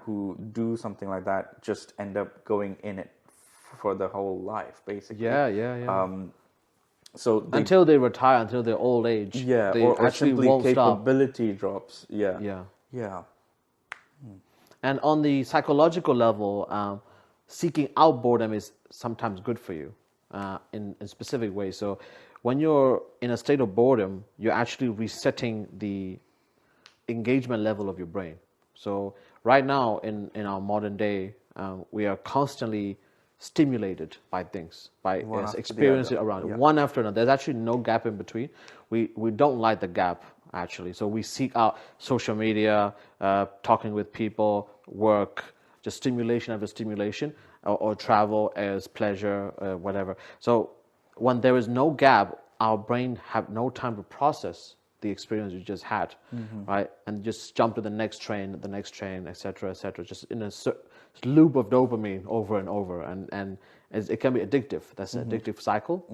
who do something like that just end up going in it for the whole life, basically. So until they retire, until their old age, they or actually simply won't capability drops. And on the psychological level, seeking out boredom is sometimes good for you in specific ways. So when you're in a state of boredom, you're actually resetting the engagement level of your brain. So right now in our modern day, we are constantly stimulated by things, by experiences around it, one after another. There's actually no gap in between. We don't like the gap, actually. So we seek out social media, talking with people, work, just stimulation after stimulation, or travel as pleasure, whatever. So when there is no gap, our brain have no time to process the experience you just had, right? And just jump to the next train, et cetera, just in a loop of dopamine over and over. And it can be addictive. That's an addictive cycle.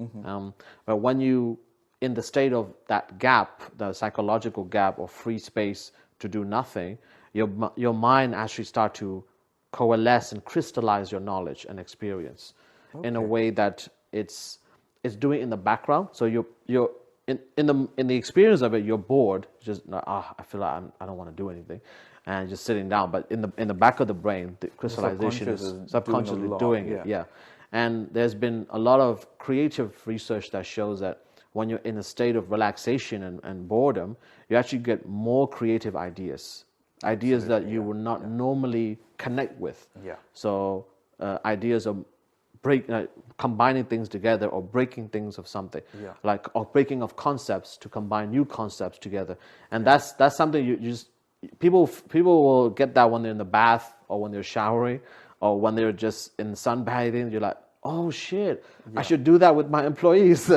But when you, in the state of that gap, the psychological gap or free space to do nothing, your mind actually start to coalesce and crystallize your knowledge and experience in a way that it's doing in the background. So you're in the experience of it, you're bored. Just I feel like I don't want to do anything, and just sitting down. But in the back of the brain, the crystallization is subconsciously doing it. Yeah, and there's been a lot of creative research that shows that when you're in a state of relaxation and boredom, you actually get more creative ideas that you would not normally connect with. Yeah. So ideas of combining things together or breaking things of something, or breaking of concepts to combine new concepts together, and that's something you just people will get that when they're in the bath or when they're showering or when they're just in sunbathing. You're like, oh shit, I should do that with my employees,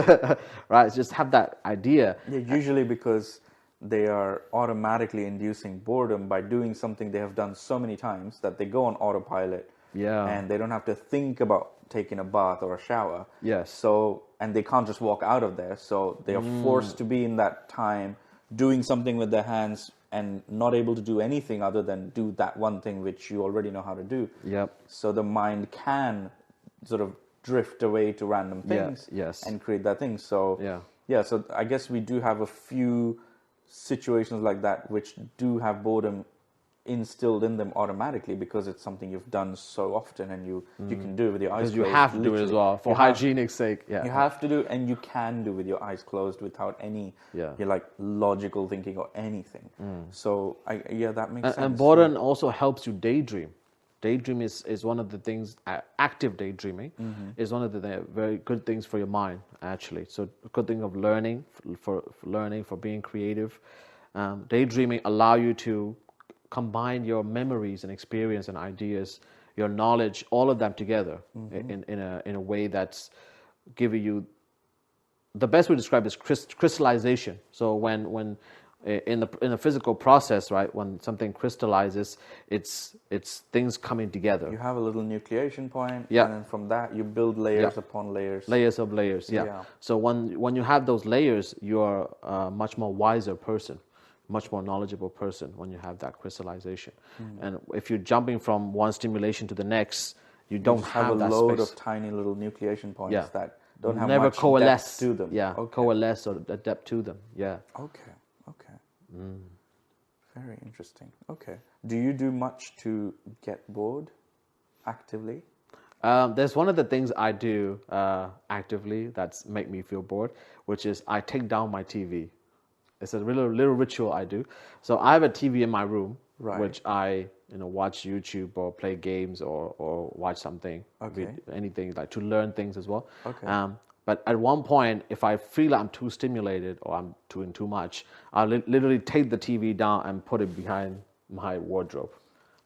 right? Just have that idea. Yeah, usually because they are automatically inducing boredom by doing something they have done so many times that they go on autopilot. Yeah. And they don't have to think about taking a bath or a shower. Yes. So, and they can't just walk out of there. So they are forced to be in that time doing something with their hands and not able to do anything other than do that one thing which you already know how to do. Yep. So the mind can sort of drift away to random things and create that thing. So so I guess we do have a few situations like that which do have boredom instilled in them automatically because it's something you've done so often and you can do it with your eyes closed. Because you have to do it as well for hygienic sake. Yeah, you have to do, and you can do with your eyes closed without any logical thinking or anything. So that makes sense. And boredom also helps you daydream. Daydream is one of the things. Active daydreaming is one of the very good things for your mind, actually. So a good thing of learning, for being creative. Daydreaming allow you to combine your memories and experience and ideas, your knowledge, all of them together in a way that's giving you, the best way to describe it is crystallization. So when in the physical process, right, when something crystallizes, it's things coming together. You have a little nucleation point, and then from that you build layers upon layers. Layers of layers, So when you have those layers, you're a much more wiser person, much more knowledgeable person when you have that crystallization. And if you're jumping from one stimulation to the next, you don't have that a load space of tiny little nucleation points that don't have never much coalesce depth to them. Coalesce or depth to them. Okay. Very interesting. Okay. Do you do much to get bored actively? There's one of the things I do actively that's make me feel bored, which is I take down my TV. It's a little ritual I do. So I have a TV in my room, which I watch YouTube or play games or watch something, anything like to learn things as well. But at one point, if I feel like I'm too stimulated or I'm doing too much, I'll literally take the TV down and put it behind my wardrobe.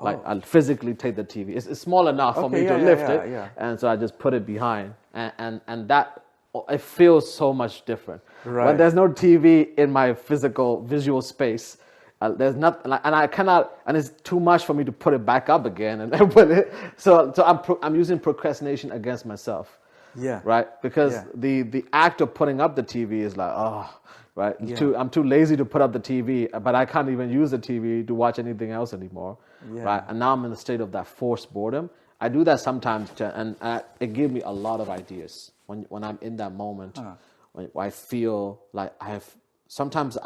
Like I'll physically take the TV. It's small enough for me to lift it, and so I just put it behind, and that it feels so much different. When there's no TV in my visual space, there's nothing, and I cannot, and it's too much for me to put it back up again and put it. So I'm using procrastination against myself. Right, because the act of putting up the TV is like, right. I'm too lazy to put up the TV, but I can't even use the TV to watch anything else anymore. Right, and now I'm in the state of that forced boredom. I do that sometimes, and it gives me a lot of ideas when I'm in that moment. When I feel like I have. Sometimes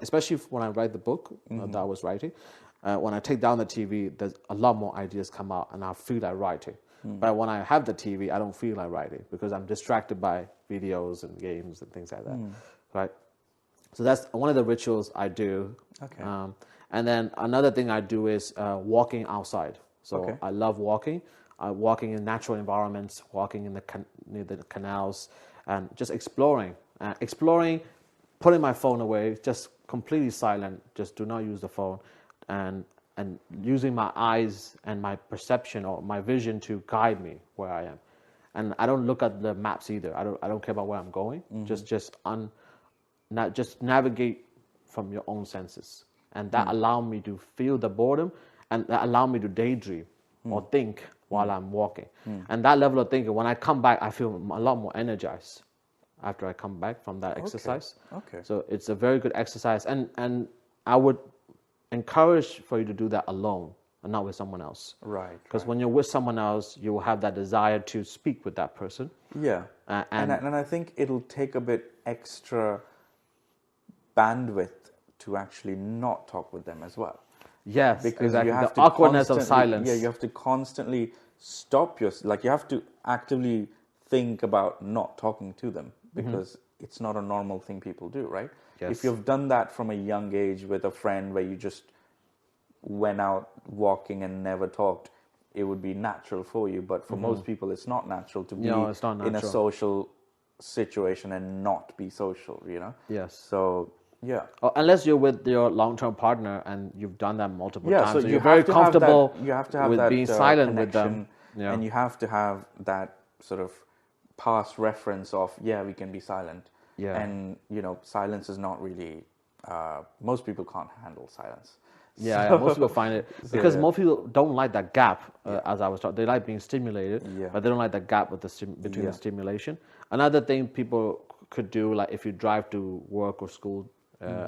especially when I write the book that I was writing, when I take down the TV, there's a lot more ideas come out, and I feel like writing. But when I have the TV, I don't feel like writing because I'm distracted by videos and games and things like that, right? So that's one of the rituals I do. Okay. And then another thing I do is walking outside. So Okay. I love walking, walking in natural environments, walking in near the canals, and just exploring, putting my phone away, just completely silent, just do not use the phone, and using my eyes and my perception or my vision to guide me where I am. And I don't look at the maps either. I don't care about where I'm going. Just navigate from your own senses, and that allow me to feel the boredom, and that allow me to daydream or think while I'm walking. And that level of thinking, when I come back, I feel a lot more energized after I come back from that exercise. Okay. So it's a very good exercise, and I would encourage for you to do that alone and not with someone else. Right. Because when you're with someone else, you will have that desire to speak with that person. Yeah. And I think it'll take a bit extra bandwidth to actually not talk with them as well. Yes, Because exactly. you have The to awkwardness of constantly- silence. Yeah, you have to constantly stop you have to actively think about not talking to them because it's not a normal thing people do, right? Yes. If you've done that from a young age with a friend where you just went out walking and never talked, it would be natural for you. But for most people, it's not natural to be No, it's not in a natural. social situation and not be social, Yes. So, yeah. Unless you're with your long-term partner and you've done that multiple Yeah, times, so so you you're have very to have comfortable that, you have to have with that being silent with connection, them. Yeah. and you have to have that sort of past reference of we can be silent. Yeah. And silence is not really. Most people can't handle silence. Yeah, most people find it because yeah. most people don't like that gap. As I was taught, they like being stimulated, Yeah. but they don't like the gap with between the stimulation. Another thing people could do, like if you drive to work or school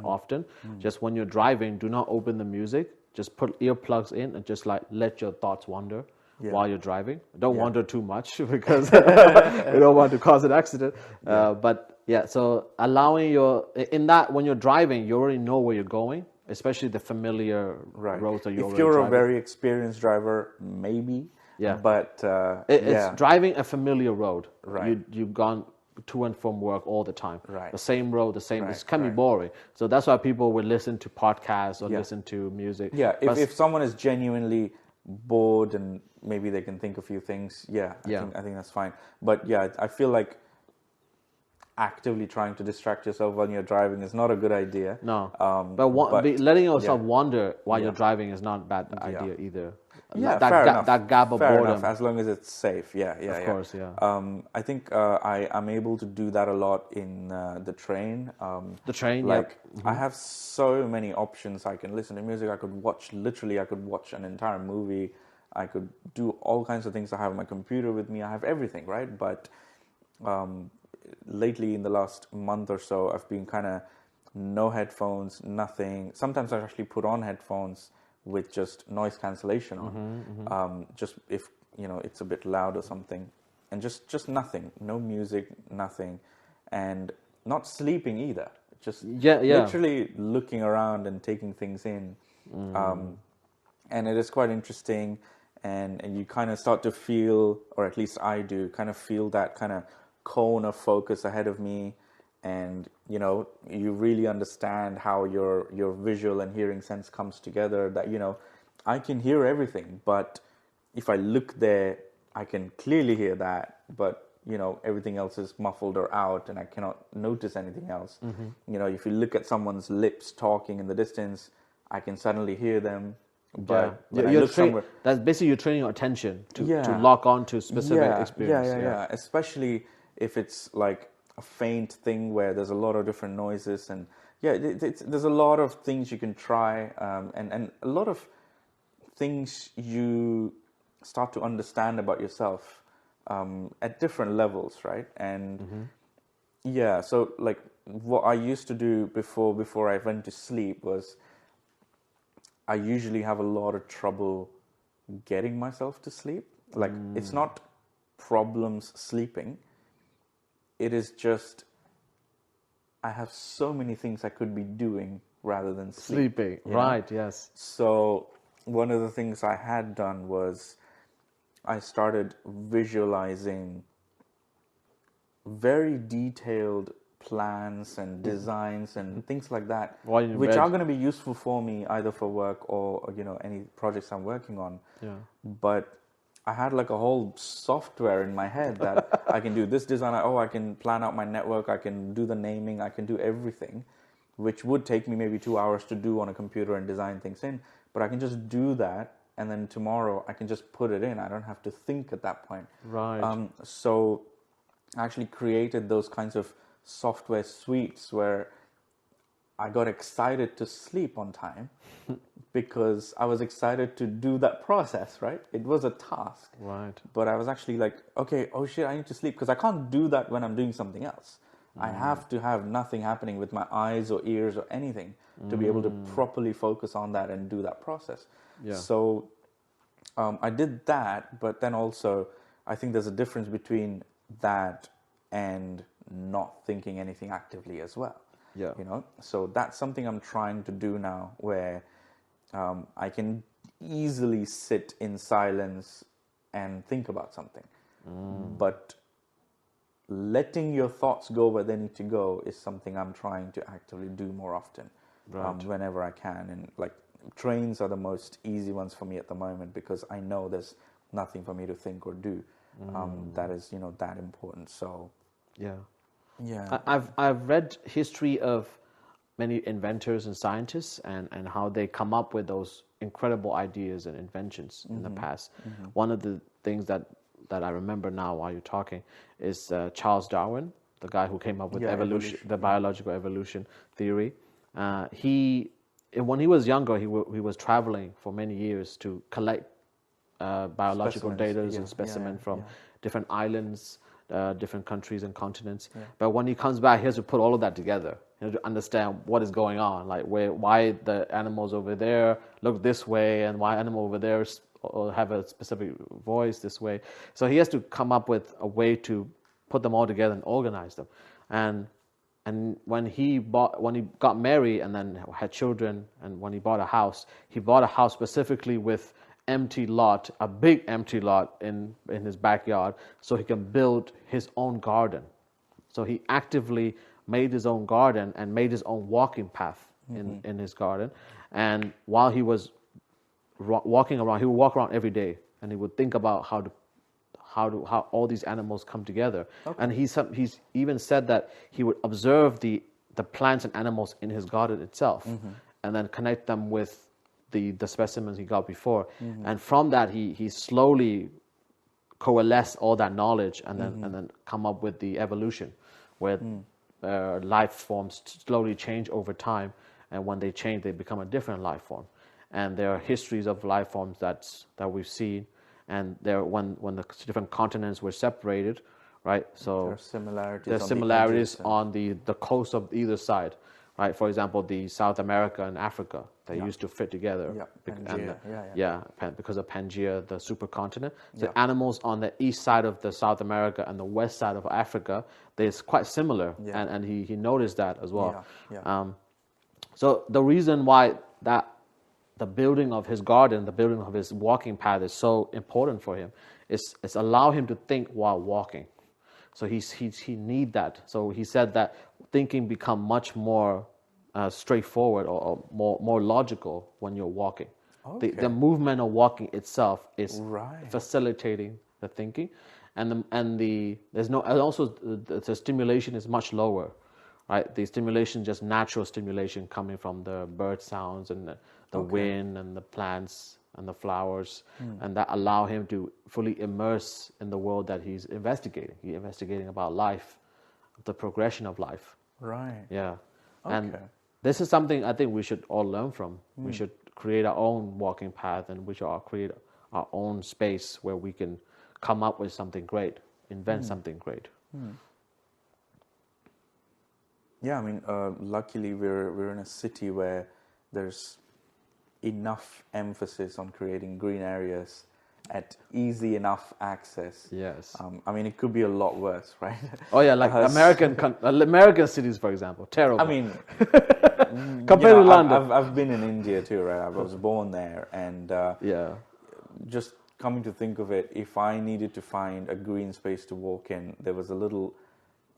often, just when you're driving, do not open the music. Just put earplugs in and just like let your thoughts wander while you're driving. Don't wander too much because you don't want to cause an accident. But yeah, so allowing when you're driving, you already know where you're going, especially the familiar roads that If you're a very experienced driver, maybe. Yeah. But it's driving a familiar road. Right. You've gone to and from work all the time. Right. The same road, the same. Right, This can be boring. So that's why people would listen to podcasts or listen to music. Yeah. If someone is genuinely bored and maybe they can think a few things, I think that's fine. But yeah, I feel like actively trying to distract yourself while you're driving is not a good idea. No, but letting yourself wander while you're driving is not a bad idea either. Yeah, that fair enough. That gap of fair boredom. enough, as long as it's safe. Of course, yeah. I think I'm able to do that a lot in the train. The train, like I have so many options. I can listen to music. I could watch an entire movie. I could do all kinds of things. I have my computer with me. I have everything, right? But lately, in the last month or so, I've been kind of no headphones, nothing. Sometimes I actually put on headphones with just noise cancellation on, just if it's a bit loud or something, and just nothing, no music, nothing, and not sleeping either. Just literally looking around and taking things in, and it is quite interesting. And you kind of start to feel, or at least I do, kind of feel that kind of cone of focus ahead of me, and you really understand how your visual and hearing sense comes together. That I can hear everything, but if I look there, I can clearly hear that, but everything else is muffled or out, and I cannot notice anything else. If you look at someone's lips talking in the distance, I can suddenly hear them. But when I look somewhere, that's basically you're training your attention to lock on to specific experience. Yeah. Especially if it's like a faint thing where there's a lot of different noises, and there's a lot of things you can try, and a lot of things you start to understand about yourself at different levels, right? And so like what I used to do before I went to sleep was I usually have a lot of trouble getting myself to sleep. Like it's not problems sleeping. It is just I have so many things I could be doing rather than sleeping. Right, yes. So one of the things I had done was I started visualizing very detailed plans and designs and things like that, While in which bed. are going to be useful for me either for work or any projects I'm working on. Yeah. But I had like a whole software in my head that I can do this design. I can plan out my network. I can do the naming. I can do everything, which would take me maybe 2 hours to do on a computer and design things in. But I can just do that, and then tomorrow I can just put it in. I don't have to think at that point. Right. So I actually created those kinds of software suites where I got excited to sleep on time because I was excited to do that process, right? It was a task. Right. But I was actually like, okay, oh shit, I need to sleep because I can't do that when I'm doing something else. I have to have nothing happening with my eyes or ears or anything to be able to properly focus on that and do that process. Yeah. So I did that, but then also I think there's a difference between that and not thinking anything actively as well. Yeah. So that's something I'm trying to do now, where I can easily sit in silence and think about something, but letting your thoughts go where they need to go is something I'm trying to actively do more often, Right. whenever I can. And like trains are the most easy ones for me at the moment because I know there's nothing for me to think or do that is that important. So Yeah. yeah, I've read history of many inventors and scientists and how they come up with those incredible ideas and inventions in the past. One of the things that I remember now while you're talking is Charles Darwin, the guy who came up with evolution, the biological evolution theory. When he was younger, he was traveling for many years to collect biological data and specimens from different islands, different countries and continents. But when he comes back, he has to put all of that together to understand what is going on, like why the animals over there look this way and why animal over there or have a specific voice this way. So he has to come up with a way to put them all together and organize them. And when he got married and then had children, and when he bought a house specifically with a big empty lot in his backyard, so he can build his own garden. So he actively made his own garden and made his own walking path in his garden. And while he was walking around, he would walk around every day, and he would think about how all these animals come together. Okay. And he's even said that he would observe the plants and animals in his garden itself, and then connect them with the specimens he got before. And from that he slowly coalesce all that knowledge and then come up with the evolution, where life forms slowly change over time, and when they change, they become a different life form. And there are histories of life forms that we've seen, and when the different continents were separated, right? So there are similarities on the coast of either side, right? For example, the South America and Africa, they used to fit together. Because of Pangaea, the supercontinent. So animals on the east side of the South America and the west side of Africa, they're quite similar, and he noticed that as well. So the reason why the building of his garden, the building of his walking path is so important for him is allow him to think while walking. So he need that. So he said that thinking become much more straightforward or more logical when you're walking. Okay. The movement of walking itself is facilitating the thinking, and the stimulation is much lower, right? The stimulation, just natural stimulation coming from the bird sounds and the wind and the plants and the flowers, and that allow him to fully immerse in the world that he's investigating. He's investigating about life, the progression of life. Right. Yeah. Okay. And this is something I think we should all learn from. We should create our own walking path, and we should create our own space where we can come up with something great, invent something great. Yeah, I mean, luckily we're in a city where there's enough emphasis on creating green areas at easy enough access. Yes. I mean, it could be a lot worse, right? Oh yeah, like American cities, for example, terrible. I mean, compared to London. I've been in India too, right? I was born there, and just coming to think of it, if I needed to find a green space to walk in, there was a little,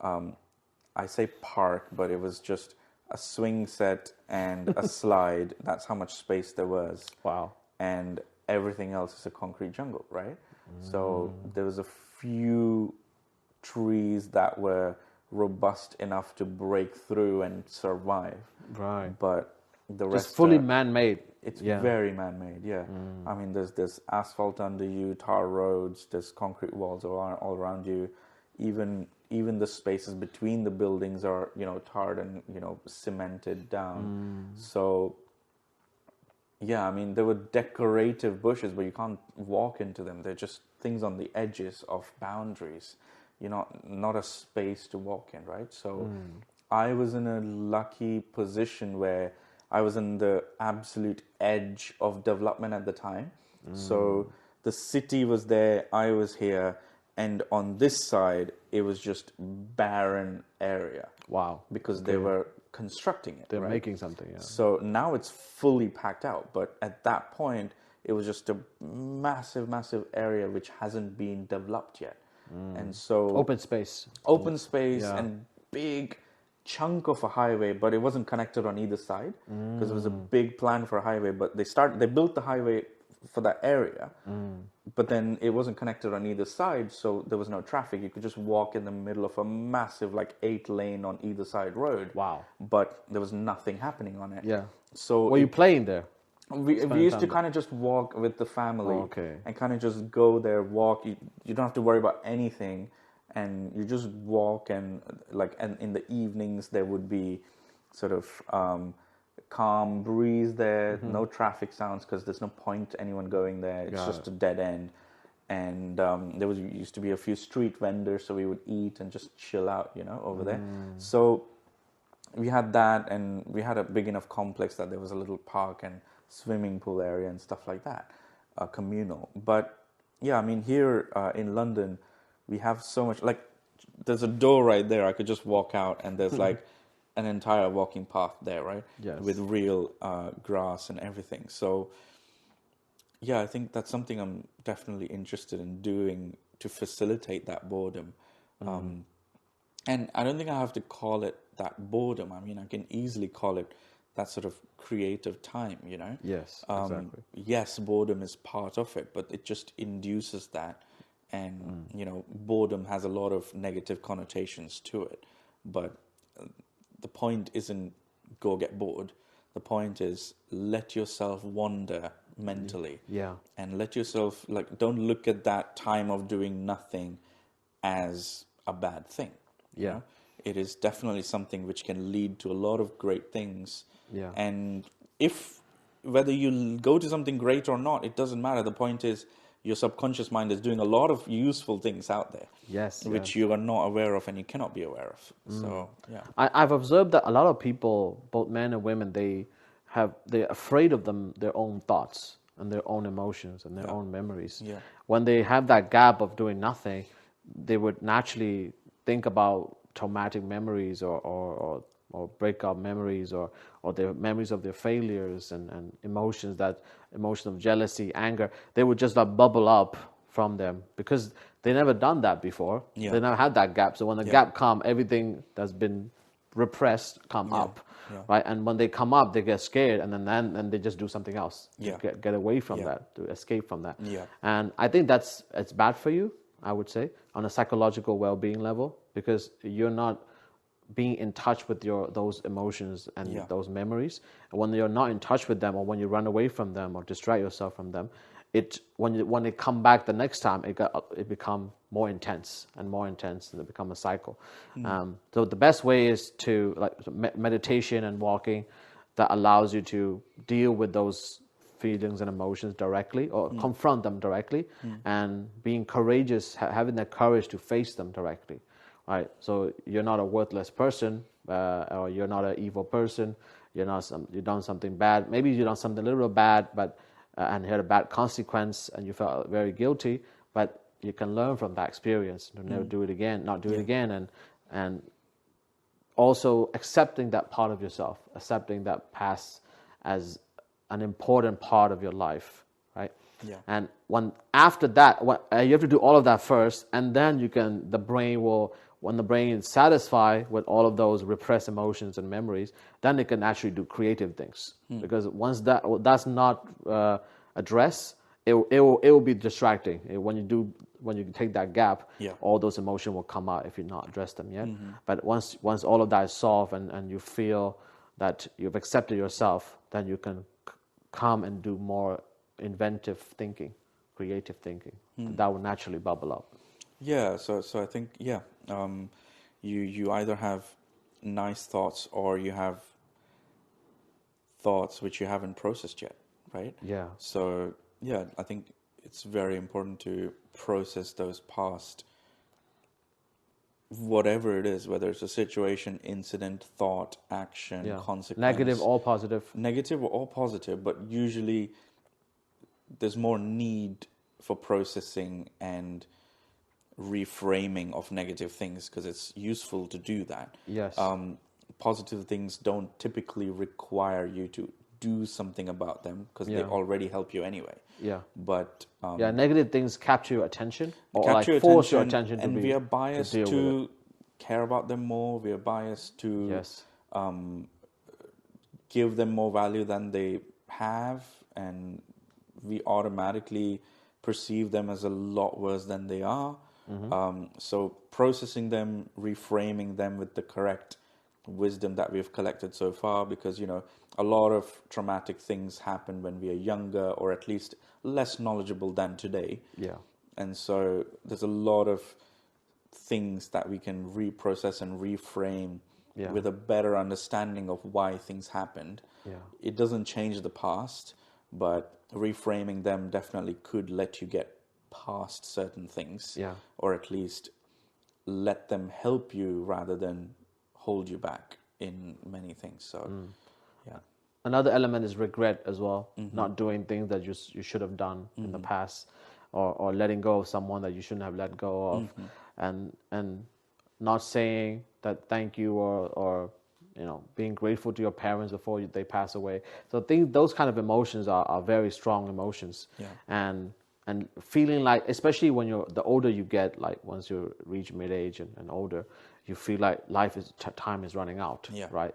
I say park, but it was just a swing set and a slide. That's how much space there was. Wow. And everything else is a concrete jungle, right? So there was a few trees that were robust enough to break through and survive. Right. But the Just rest fully are, man-made. it's Yeah. very man-made, yeah. I mean, there's asphalt under you, tar roads, there's concrete walls all around you. Even the spaces between the buildings are, tarred and, cemented down. So, yeah, I mean, there were decorative bushes, but you can't walk into them. They're just things on the edges of boundaries. Not a space to walk in, right? So I was in a lucky position where I was in the absolute edge of development at the time. So the city was there, I was here, and on this side, it was just barren area. Wow. Because they were constructing it, They're right? making something, yeah. So now it's fully packed out. But at that point, it was just a massive, massive area which hasn't been developed yet. And so Open space. Yeah. and big chunk of a highway, but it wasn't connected on either side because it was a big plan for a highway. But they built the highway for that area, but then it wasn't connected on either side, so there was no traffic. You could just walk in the middle of a massive, like 8-lane on either side road. Wow. But there was nothing happening on it. Yeah. So Were you playing there? we used to kind of just walk with the family Okay. and kind of just go there, walk. You don't have to worry about anything, and you just walk and in the evenings there would be sort of calm breeze there, no traffic sounds because there's no point anyone going there. It's just a dead end. And there used to be a few street vendors, so we would eat and just chill out, over there. So we had that, and we had a big enough complex that there was a little park and swimming pool area and stuff like that, communal. But yeah, I mean, here in London, we have so much, like, there's a door right there. I could just walk out and there's like an entire walking path there, right? Yes. With real grass and everything. So yeah, I think that's something I'm definitely interested in doing to facilitate that boredom. And I don't think I have to call it that boredom. I mean, I can easily call it that sort of creative time, Yes, exactly. Yes, boredom is part of it, but it just induces that. And, boredom has a lot of negative connotations to it. But the point isn't go get bored. The point is let yourself wander mentally. Yeah. And let yourself, don't look at that time of doing nothing as a bad thing. Yeah. It is definitely something which can lead to a lot of great things. Yeah. And whether you go to something great or not, it doesn't matter. The point is your subconscious mind is doing a lot of useful things out there. Yes. Which you are not aware of and you cannot be aware of. So, yeah. I've observed that a lot of people, both men and women, they're afraid of their own thoughts and their own emotions and their own memories. Yeah. When they have that gap of doing nothing, they would naturally think about traumatic memories or breakup memories or their memories of their failures and emotions of jealousy, anger. They would just bubble up from them because they never done that before. Yeah. They never had that gap. So when the gap come, everything that's been repressed come up. Yeah. Right, and when they come up, they get scared, and then they just do something else to get away from that, to escape from that. Yeah. And I think it's bad for you, I would say, on a psychological well-being level, because you're not being in touch with those emotions and those memories. And when you're not in touch with them, or when you run away from them or distract yourself from them, when they come back the next time, it become more intense, and it become a cycle. So the best way is to meditation and walking that allows you to deal with those feelings and emotions directly, or confront them directly, and being courageous, having the courage to face them directly. Right, so you're not a worthless person, or you're not an evil person. You've done something bad. Maybe you've done something a little bad, but and had a bad consequence, and you felt very guilty. But you can learn from that experience to never do it again, not do it again, and also accepting that part of yourself, accepting that past as an important part of your life. Right, Yeah. And after that, you have to do all of that first, and then when the brain is satisfied with all of those repressed emotions and memories, then it can actually do creative things. Because once that's not addressed, it will be distracting. When you take that gap, Yeah. all those emotions will come out if you not address them yet. But once all of that is solved and you feel that you've accepted yourself, then you can come and do more inventive thinking, creative thinking. That will naturally bubble up. Yeah, so I think you either have nice thoughts or you have thoughts which you haven't processed yet, right? Yeah. So yeah, I think it's very important to process those past, whatever it is, whether it's a situation, incident, thought, action, Yeah. consequence, Negative or positive. negative or positive, but usually there's more need for processing and reframing of negative things because it's useful to do that. Yes. Positive things don't typically require you to do something about them because they already help you anyway. Yeah. But Negative things capture your attention or capture like force your attention, attention and we are biased deal with to it. care about them more. We are biased to Yes. give them more value than they have, and we automatically perceive them as a lot worse than they are. So processing them, reframing them with the correct wisdom that we've collected so far, because a lot of traumatic things happen when we are younger, or at least less knowledgeable than today. Yeah. And so there's a lot of things that we can reprocess and reframe with a better understanding of why things happened. Yeah. It doesn't change the past, but reframing them definitely could let you get past certain things, or at least let them help you rather than hold you back in many things. So, yeah. Another element is regret as well, not doing things that you should have done in the past, or letting go of someone that you shouldn't have let go of, and not saying that thank you, or being grateful to your parents before they pass away. So those kind of emotions are very strong emotions, and feeling like, especially when the older you get, like once you reach mid-age and older, you feel like time is running out, right?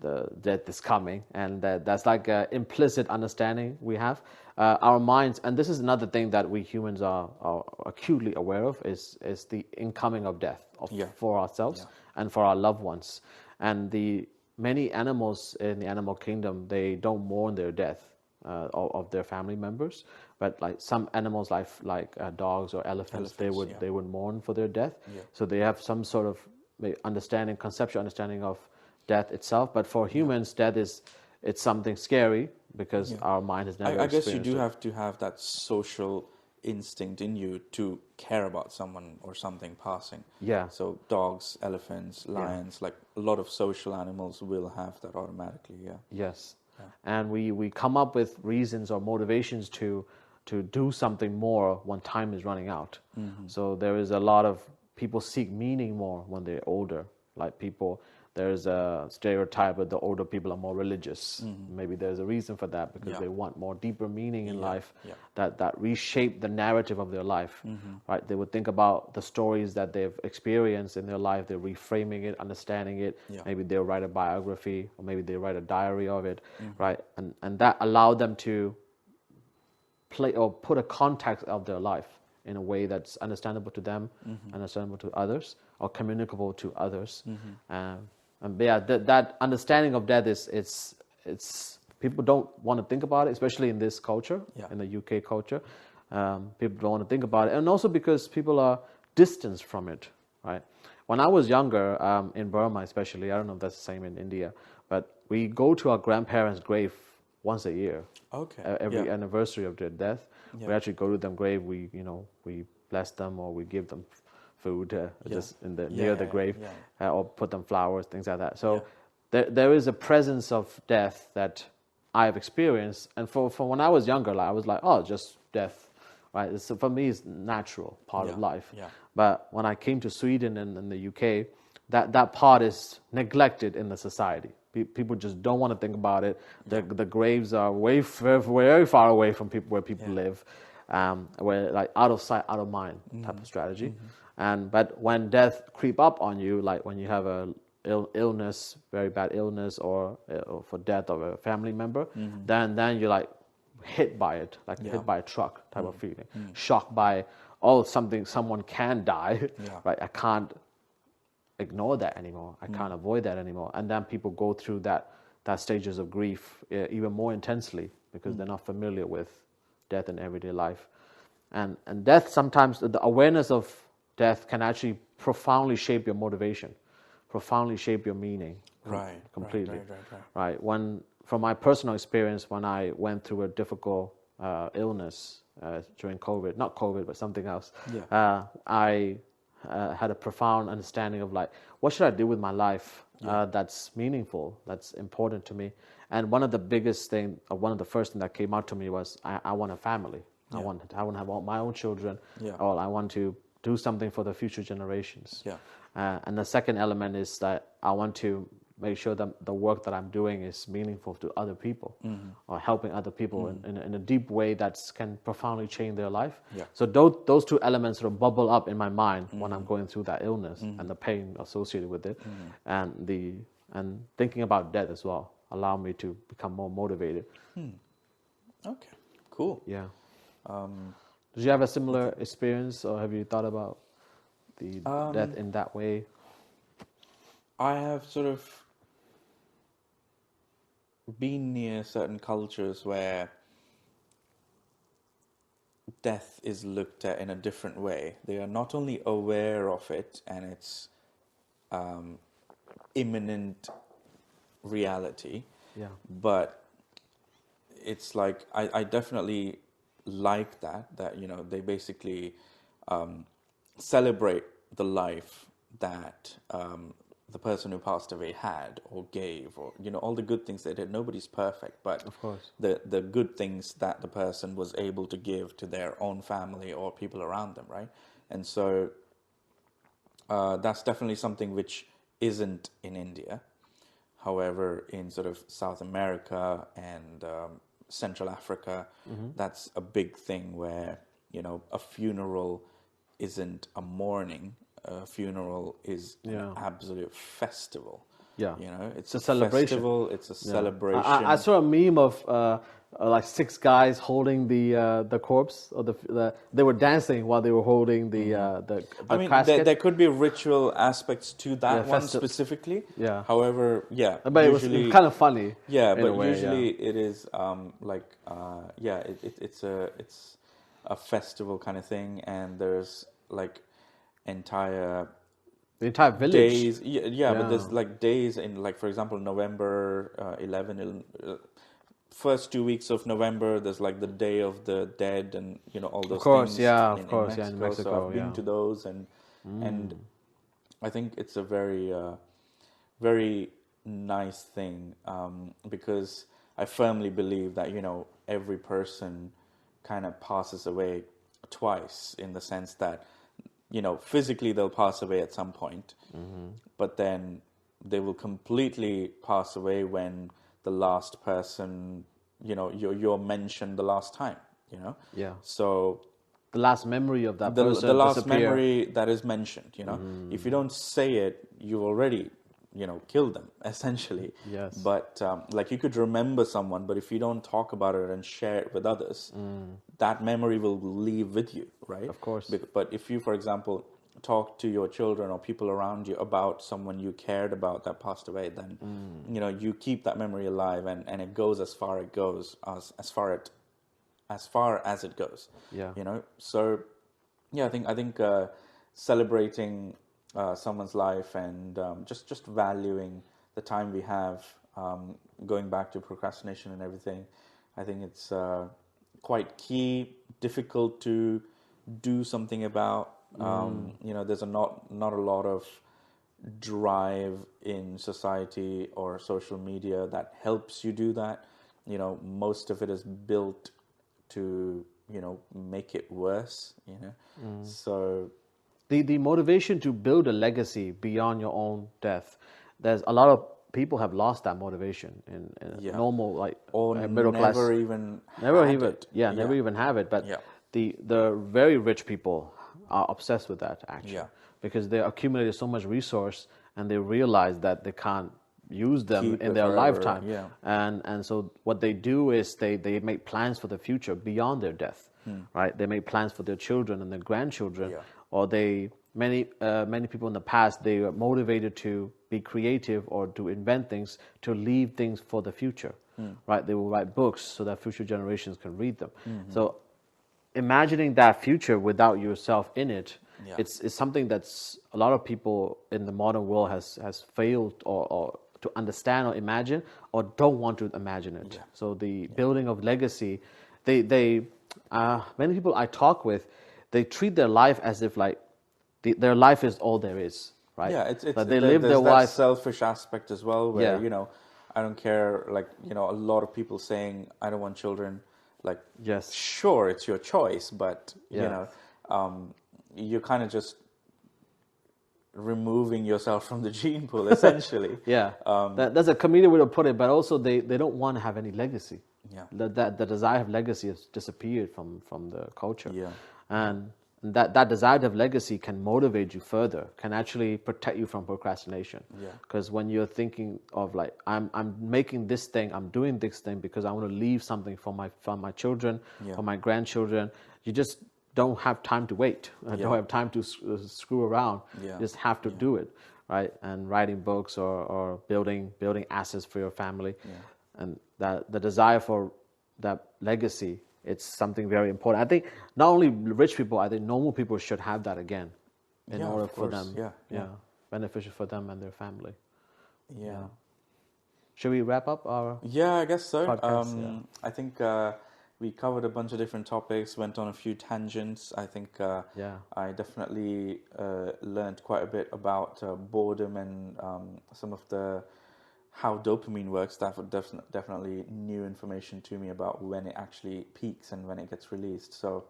The death is coming, and that's like an implicit understanding we have. Our minds, and this is another thing that we humans are acutely aware of, is the incoming of death for ourselves and for our loved ones. And the many animals in the animal kingdom, they don't mourn their death of their family members, but like some animals, like dogs or elephants, they would mourn for their death. So they have some sort of conceptual understanding of death itself. But for humans, death it's something scary because our mind has never. I guess you do it. have to have that social instinct in you to care about someone or something passing. Yeah. So dogs, elephants, lions, like a lot of social animals will have that automatically. Yeah. Yes. Yeah. And we come up with reasons or motivations to do something more when time is running out. So there is a lot of people seek meaning more when they're older. Like there's a stereotype that the older people are more religious. Maybe there's a reason for that, because they want more deeper meaning in life that reshape the narrative of their life. Right? They would think about the stories that they've experienced in their life. They're reframing it, understanding it. Maybe they'll write a biography, or maybe they write a diary of it. Right? And that allowed them to play or put a context of their life in a way that's understandable to them, understandable to others, or communicable to others. And that understanding of death it's people don't want to think about it, especially in this culture, in the UK culture. People don't want to think about it, and also because people are distanced from it. Right? When I was younger, in Burma especially, I don't know if that's the same in India, but we go to our grandparents' grave once a year. Okay. Every anniversary of their death, we actually go to them grave. We bless them, or we give them food just near the grave, or put them flowers, things like that. So there is a presence of death that I've experienced, and for when I was younger, I was like, oh, just death, right? So for me, it's natural part of life. But when I came to Sweden and the UK, that part is neglected in the society. People just don't want to think about it. The graves are very far away from where people live, where like out of sight, out of mind type of strategy. But when death creep up on you, like when you have a illness, very bad illness, or for death of a family member, then you're like hit by it, like hit by a truck type of feeling, shocked by someone can die, right? I can't ignore that anymore. I can't avoid that anymore. And then people go through that stages of grief even more intensely because they're not familiar with death in everyday life. And death, sometimes the awareness of death can actually profoundly shape your motivation, profoundly shape your meaning. Right. Completely. Right. From my personal experience, when I went through a difficult illness during COVID, not COVID, but something else, I had a profound understanding of like, what should I do with my life that's meaningful, that's important to me? And one of the first thing that came out to me was, I want a family. I want to have all my own children, or I want to do something for the future generations. And the second element is that I want to make sure that the work that I'm doing is meaningful to other people, or helping other people in a deep way that can profoundly change their life. So those two elements sort of bubble up in my mind when I'm going through that illness and the pain associated with it, and thinking about death as well allow me to become more motivated. Okay, cool. Yeah. Did you have a similar experience, or have you thought about the death in that way? I have sort of been near certain cultures where death is looked at in a different way. They are not only aware of it and its imminent reality, but it's like I definitely like that you know they basically celebrate the life that the person who passed away had or gave, or you know all the good things they did. Nobody's perfect, but of course the good things that the person was able to give to their own family or people around them, right? And so that's definitely something which isn't in India. However, in sort of South America and Central Africa, that's a big thing where, you know, a funeral isn't a mourning. A funeral is an absolute festival. Yeah, you know, it's a celebration. Festival, it's a celebration. I saw a meme of like 6 guys holding the corpse, or they were dancing while they were holding the I mean, casket. there could be ritual aspects to that one specifically. Yeah. However, but usually, it was kind of funny. Yeah, but way, usually it is it's a festival kind of thing, and there's like the entire village days. But there's like days in, like, for example, November 11. First 2 weeks of November, there's like the Day of the Dead, and you know all those things. In Mexico. So I've been to those, and I think it's a very very nice thing, because I firmly believe that, you know, every person kind of passes away twice, in the sense that, you know, physically they'll pass away at some point, but then they will completely pass away when the last person, you know, you're mentioned the last time, you know? Yeah. So the last memory of that person, the last disappear. memory that is mentioned, you know? If you don't say it, you've already, you know, killed them, essentially. Yes. But like, you could remember someone, but if you don't talk about it and share it with others, that memory will leave with you, right? Of course. But if you, for example, talk to your children or people around you about someone you cared about that passed away, then you know, you keep that memory alive, and it goes as far it goes, as far as it goes. Yeah. You know, so yeah, I think celebrating someone's life, and just valuing the time we have, going back to procrastination and everything, I think it's quite key, difficult to do something about. You know, there's not a lot of drive in society or social media that helps you do that. You know, most of it is built to, you know, make it worse, you know. So the motivation to build a legacy beyond your own death, there's a lot of people have lost that motivation in Yeah. normal, like Or middle class. never even Never had even, it. never even have it. But Yeah. the very rich people are obsessed with that actually, Yeah. because they accumulated so much resource and they realize that they can't use them Keep in it their forever, lifetime. yeah. And so what they do is they make plans for the future beyond their death, right? They make plans for their children and their grandchildren, Yeah. or many people in the past, they were motivated to be creative or to invent things, to leave things for the future, right? They will write books so that future generations can read them. So imagining that future without yourself in it, Yeah. it's something that's a lot of people in the modern world has failed or to understand or imagine, or don't want to imagine it. Yeah. So the building of legacy, they many people I talk with, they treat their life as if like their life is all there is, right? Yeah, it's That they live there's their that life. selfish aspect as well, where Yeah. I don't care. Like a lot of people saying I don't want children. Like, Yes. sure, it's your choice, but Yeah. you're kind of just removing yourself from the gene pool, essentially. Yeah, that's a comedian way to put it. But also, they don't want to have any legacy. Yeah. That the desire of legacy has disappeared from the culture. Yeah. And that desire to have legacy can motivate you further, can actually protect you from procrastination. Yeah. Because when you're thinking of like, I'm making this thing, I'm doing this thing because I want to leave something for my children, Yeah. for my grandchildren, you just don't have time to wait. Don't have time to screw around. Yeah. You just have to do it, right? And writing books or building assets for your family, and that the desire for that legacy, it's something very important. I think not only rich people, I think normal people should have that again, in Yeah, order of for course. them, Yeah. beneficial for them and their family. Yeah. Should we wrap up our Yeah, I guess so. podcast? I think we covered a bunch of different topics, went on a few tangents. I think I definitely learned quite a bit about boredom and some of how dopamine works. That was definitely new information to me about when it actually peaks and when it gets released. So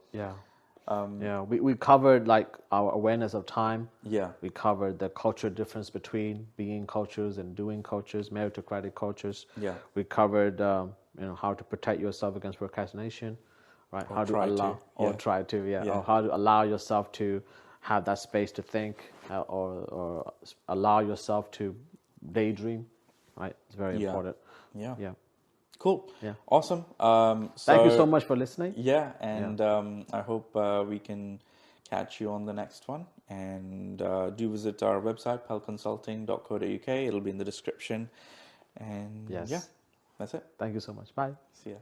we covered like our awareness of time. yeah, We covered the cultural difference between being cultures and doing cultures, meritocratic cultures. Yeah. We covered how to protect yourself against procrastination, right? Or How to try allow to, or yeah. try to, Yeah. or how to allow yourself to have that space to think, or allow yourself to daydream, right? It's very Yeah. important. Yeah. Yeah. Cool. Yeah. Awesome. Thank you so much for listening. Yeah, and I hope we can catch you on the next one. And do visit our website, pelconsulting.co.uk. It'll be in the description. And Yes. yeah, that's it. Thank you so much. Bye. See ya.